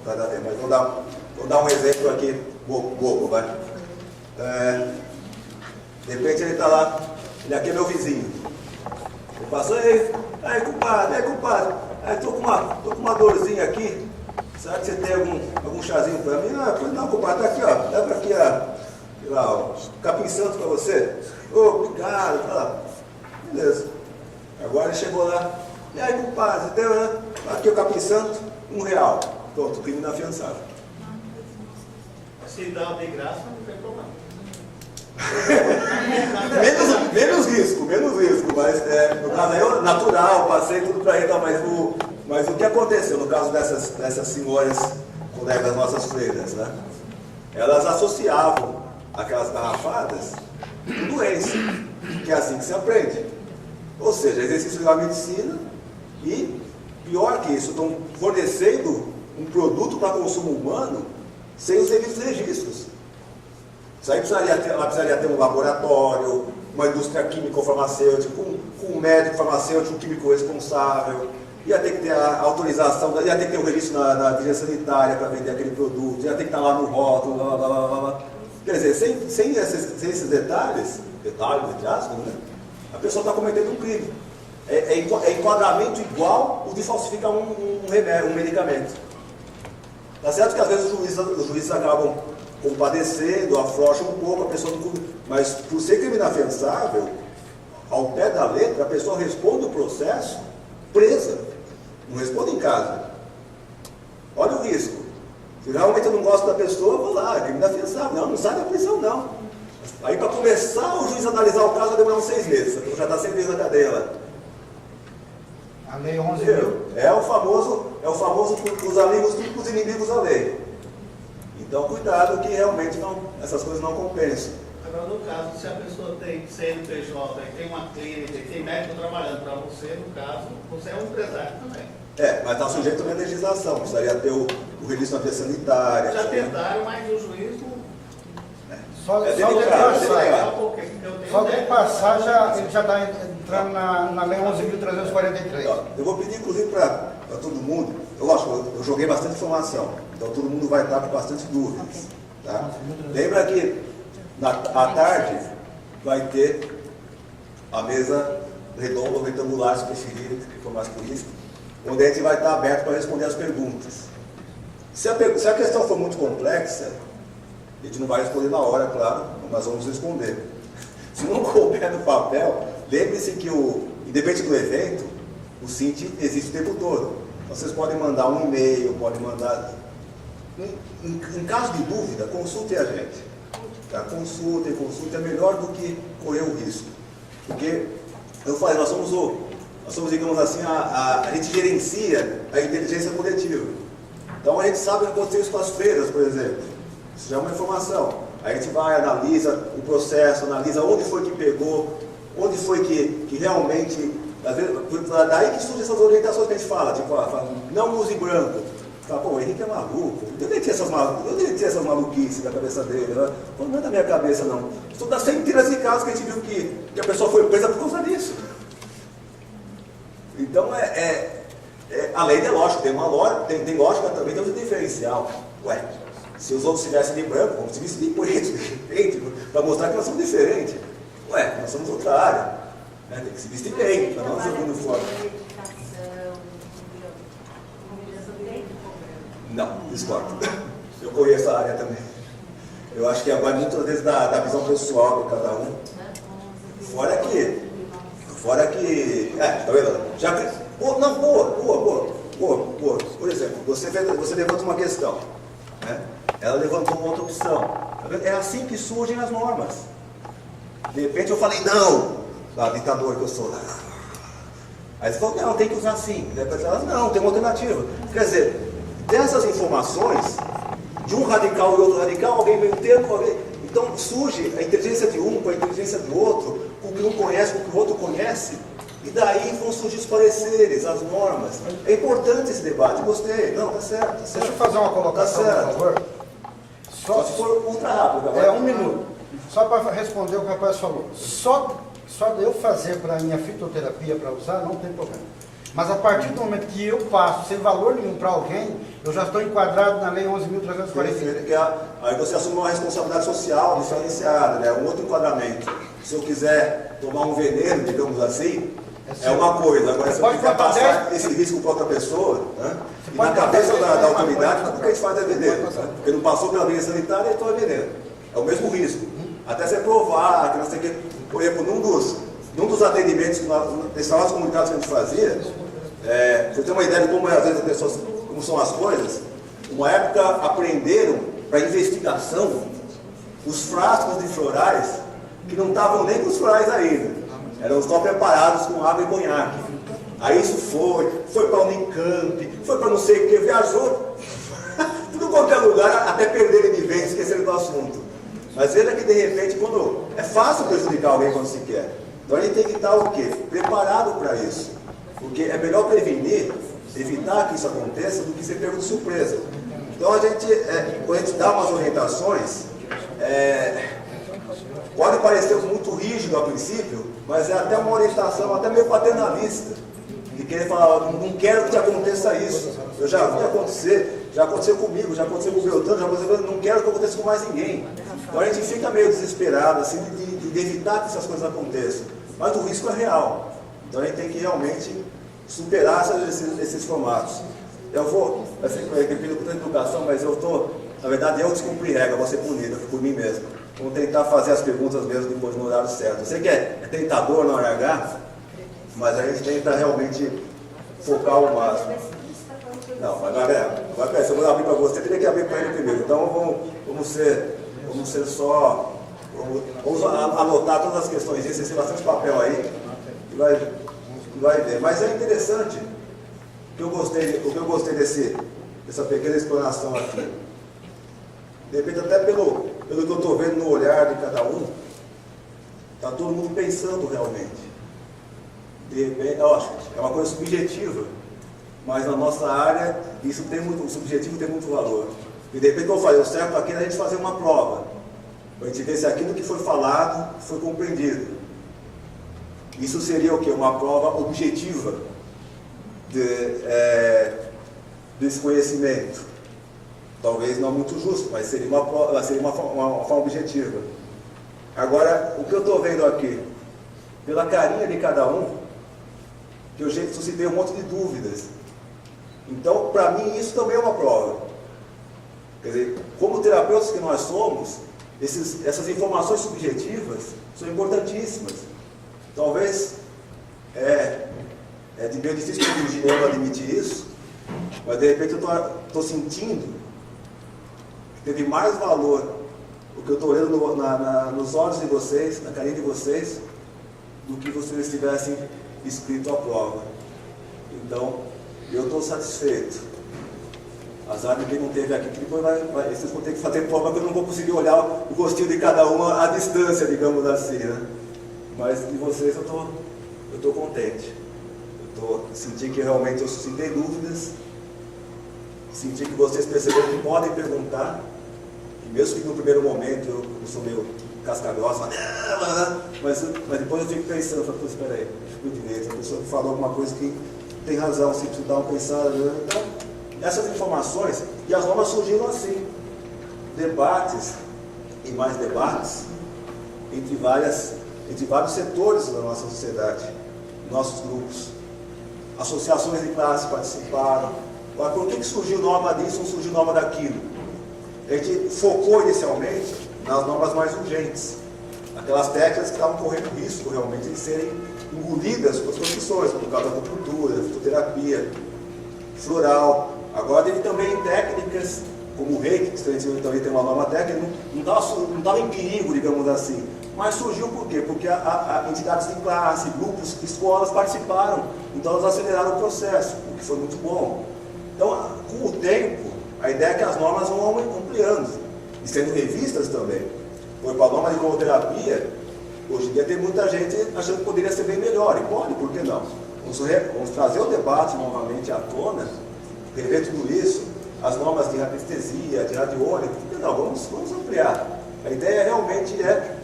para dar tempo, mas vou dar um exemplo aqui, bobo, vai. De repente ele está lá, ele aqui é meu vizinho. Ele passou, aí compadre, estou com uma dorzinha aqui, será que você tem algum chazinho para mim? Não, compadre, tá aqui, ó, leva aqui ó, capim santo para você. Obrigado, fala. Beleza. Agora ele chegou lá, e aí compadre, você tem aqui o capim santo, R$1. Pronto, crime inafiançável. Se dá de graça, não tem problema. menos risco, mas no caso aí é natural, passei tudo para ele, mas o que aconteceu no caso dessas senhoras, colegas nossas freiras, né? Elas associavam aquelas garrafadas com doença, que é assim que se aprende. Ou seja, exercício da medicina e, pior que isso, estão fornecendo um produto para consumo humano sem os devidos registros. Isso aí precisaria ter um laboratório, uma indústria químico-farmacêutica, com um médico farmacêutico, um químico responsável, ia ter que ter a autorização, ia ter que ter um registro na vigilância sanitária para vender aquele produto, ia ter que estar lá no rótulo, blá, blá, blá, blá. Quer dizer, sem esses detalhes, entre aspas, né, a pessoa está cometendo um crime. É enquadramento igual o de falsificar um medicamento. Tá certo que às vezes os juízes acabam compadecendo, afrouxam um pouco, a pessoa não... Mas por ser crime inafiançável, ao pé da letra, a pessoa responde o processo presa. Não responde em casa. Olha o risco. Se realmente eu não gosto da pessoa, eu vou lá, é crime inafiançável. Não sai da prisão, não. Aí para começar o juiz analisar o caso vai demorar uns 6 meses. A pessoa já está 6 meses na cadeia lá. A lei 11.000. É o famoso os amigos com os inimigos da lei. Então cuidado que realmente essas coisas não compensam. Agora no caso, se a pessoa tem CNPJ, tem uma clínica, tem médico trabalhando para você, no caso, você é um empresário também. Mas está sujeito também à legislação, precisaria ter o registro na via sanitária. Já tentaram, mas o juiz não... Só de passar, ele já está entrando na lei 11.343. Eu vou pedir, inclusive, para todo mundo, eu joguei bastante informação, então todo mundo vai estar com bastante dúvidas. Tá? Lembra que À tarde, vai ter a mesa redonda ou retangular, se preferirem, que for mais puríssimo, onde a gente vai estar aberto para responder as perguntas. Se a questão for muito complexa, a gente não vai responder na hora, claro, mas vamos responder. Se não couber no papel, lembre-se que, independente do evento, o SINT existe o tempo todo. Vocês podem mandar um e-mail, podem mandar... Em caso de dúvida, consultem a gente. Tá? Consultem, é melhor do que correr o risco. Porque, eu falei, nós somos, digamos assim, a gente gerencia a inteligência coletiva. Então a gente sabe o que aconteceu com as freiras, por exemplo. Isso já é uma informação. A gente vai, analisa o processo, analisa onde foi que pegou, onde foi que realmente... Daí que surgem essas orientações que a gente fala, tipo, não use branco. Fala, pô, o Henrique é maluco. Eu nem tinha essas maluquices na cabeça dele. Não é da minha cabeça, não. Estudar centenas de casos que a gente viu que a pessoa foi presa por causa disso. Então, além de lógica, tem lógica também, tem um diferencial. Ué, se os outros estivessem de branco, vamos se vestir de preto, de repente, para mostrar que nós somos diferentes. Ué, nós somos outra área. Tem que se vestir bem, para não usar o uniforme. Não, discordo. Eu conheço a área também. Eu acho que vai muitas vezes da visão pessoal de cada um. Fora que... tá vendo? Boa. Por exemplo, você levanta uma questão. Né? Ela levantou uma outra opção. Tá vendo? É assim que surgem as normas. De repente eu falei, não, ditador que eu sou. Aí você falou, não, tem que usar assim. Depois ela, não, tem uma alternativa. Quer dizer, dessas informações, de um radical e outro radical, alguém vem tendo, então surge a inteligência de um com a inteligência do outro, com o que um conhece, com o que o outro conhece, e daí vão surgir os pareceres, as normas. É importante esse debate, gostei. Não, tá certo. Deixa eu fazer uma colocação, tá certo. por favor. Só se for ultra rápido. Agora. 1 minuto. Só para responder o que o rapaz falou. Só de eu fazer para a minha fitoterapia para usar, não tem problema. Mas a partir do momento que eu passo sem valor nenhum para alguém, eu já estou enquadrado na Lei 11.340. Aí você assume uma responsabilidade social diferenciada, né? Um outro enquadramento. Se eu quiser tomar um veneno, digamos assim, é uma coisa. Agora, se eu quiser passar esse risco para outra pessoa, né? E na cabeça da autoridade, tudo que a gente faz é veneno. Né? Porque não passou pela linha sanitária, então é veneno. É o mesmo risco. Até você provar que nós temos que... Por exemplo, num dos atendimentos nesses trabalhos comunitários que a gente fazia, para você ter uma ideia de como às vezes as pessoas, como são as coisas, uma época aprenderam para investigação os frascos de florais que não estavam nem com os florais ainda, eram só preparados com água e conhaque. Aí isso foi para a Unicamp, foi para não sei o que, viajou, tudo qualquer lugar, até perderem de vez, esqueceram do assunto. Mas veja que de repente, é fácil prejudicar alguém quando se quer. Então a gente tem que estar o quê? Preparado para isso. Porque é melhor prevenir, evitar que isso aconteça, do que ser pego de surpresa. Então quando a gente dá umas orientações, pode parecer muito rígido a princípio, mas é até uma orientação, até meio paternalista, de querer falar, não quero que te aconteça isso. Eu já vi acontecer, já aconteceu comigo, já aconteceu com o Beltrano, já aconteceu, não quero que aconteça com mais ninguém. Então a gente fica meio desesperado, assim, de evitar que essas coisas aconteçam. Mas o risco é real. Então a gente tem que realmente superar esses formatos. Eu vou, depende da educação, mas na verdade eu descumpri regra, vou ser punido por mim mesmo. Vou tentar fazer as perguntas mesmo depois no horário certo. Eu sei que é tentador na hora H, mas a gente tenta realmente focar o máximo. Não, mas agora se eu vou abrir para você, teria que abrir para ele primeiro. Então vamos anotar todas as questões, tem bastante papel aí, e vai ver. Mas é interessante, o que eu gostei dessa pequena explanação aqui. De repente, até pelo que eu estou vendo no olhar de cada um, está todo mundo pensando realmente. De repente, é uma coisa subjetiva, mas na nossa área, o subjetivo tem muito valor. E de repente, eu falei, o certo aqui é a gente fazer uma prova, para a gente ver se aquilo que foi falado foi compreendido. Isso seria o quê? Uma prova objetiva desse conhecimento. Talvez não muito justo, mas seria uma forma objetiva. Agora, o que eu estou vendo aqui, pela carinha de cada um, que eu suscitei um monte de dúvidas. Então, para mim, isso também é uma prova. Quer dizer, como terapeutas que nós somos, essas informações subjetivas são importantíssimas. Talvez é de meio difícil para o engenheiro admitir isso, mas de repente eu estou sentindo que teve mais valor o que eu estou olhando nos olhos de vocês, na carinha de vocês, do que vocês tivessem escrito a prova. Então, eu estou satisfeito. Azar de quem não teve aqui, que depois vocês vão ter que fazer prova, que eu não vou conseguir olhar o rostinho de cada um à distância, digamos assim, né? Mas de vocês eu estou contente. Senti que realmente eu suscitei dúvidas, senti que vocês perceberam que podem perguntar, e mesmo que no primeiro momento eu sou meio casca-grossa, mas depois eu fico pensando, espera aí, fico direito, a pessoa que falou alguma coisa que tem razão, se precisar dar uma pensada, então, essas informações, e as normas surgiram assim, debates e mais debates entre vários setores da nossa sociedade, nossos grupos, associações de classe participaram. Agora, por que surgiu norma disso, não surgiu norma daquilo? A gente focou inicialmente nas normas mais urgentes, aquelas técnicas que estavam correndo risco realmente de serem engolidas pelas profissões, por causa da acupuntura, da fitoterapia, floral. Agora teve também técnicas como o reiki, que também tem uma norma técnica, não estava em perigo, digamos assim. Mas surgiu por quê? Porque entidades de classe, grupos, escolas participaram, então elas aceleraram o processo, o que foi muito bom. Então, com o tempo, a ideia é que as normas vão ampliando, e sendo revistas também. Por exemplo, a norma de cromoterapia, hoje em dia tem muita gente achando que poderia ser bem melhor, e pode, por que não? Vamos trazer o debate novamente à tona, rever tudo isso, as normas de radiestesia, de radiônica, por que não? Vamos ampliar. A ideia realmente é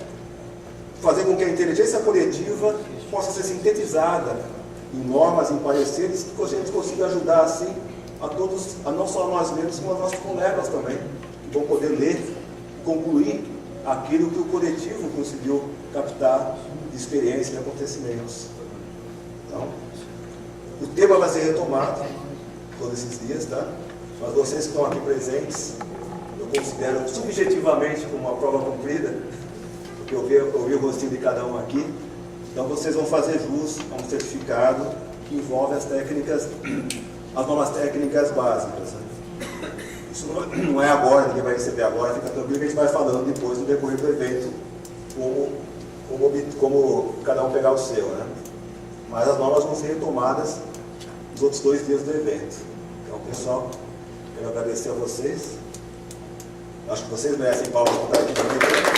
fazer com que a inteligência coletiva possa ser sintetizada em normas, em pareceres, que a gente consiga ajudar assim a todos, não só nós mesmos, como aos nossos colegas também, que vão poder ler e concluir aquilo que o coletivo conseguiu captar de experiência e acontecimentos. Então, o tema vai ser retomado todos esses dias, tá? Mas vocês que estão aqui presentes, eu considero subjetivamente como uma prova cumprida, porque eu vi o rostinho de cada um aqui. Então vocês vão fazer jus a um certificado que envolve as normas técnicas básicas. Isso não é agora, ninguém vai receber agora, fica tranquilo que a gente vai falando depois no decorrer do evento, como cada um pegar o seu, né? Mas as normas vão ser retomadas nos outros 2 dias do evento. Então, pessoal, quero agradecer a vocês. Acho que vocês merecem palmas por estar aqui também.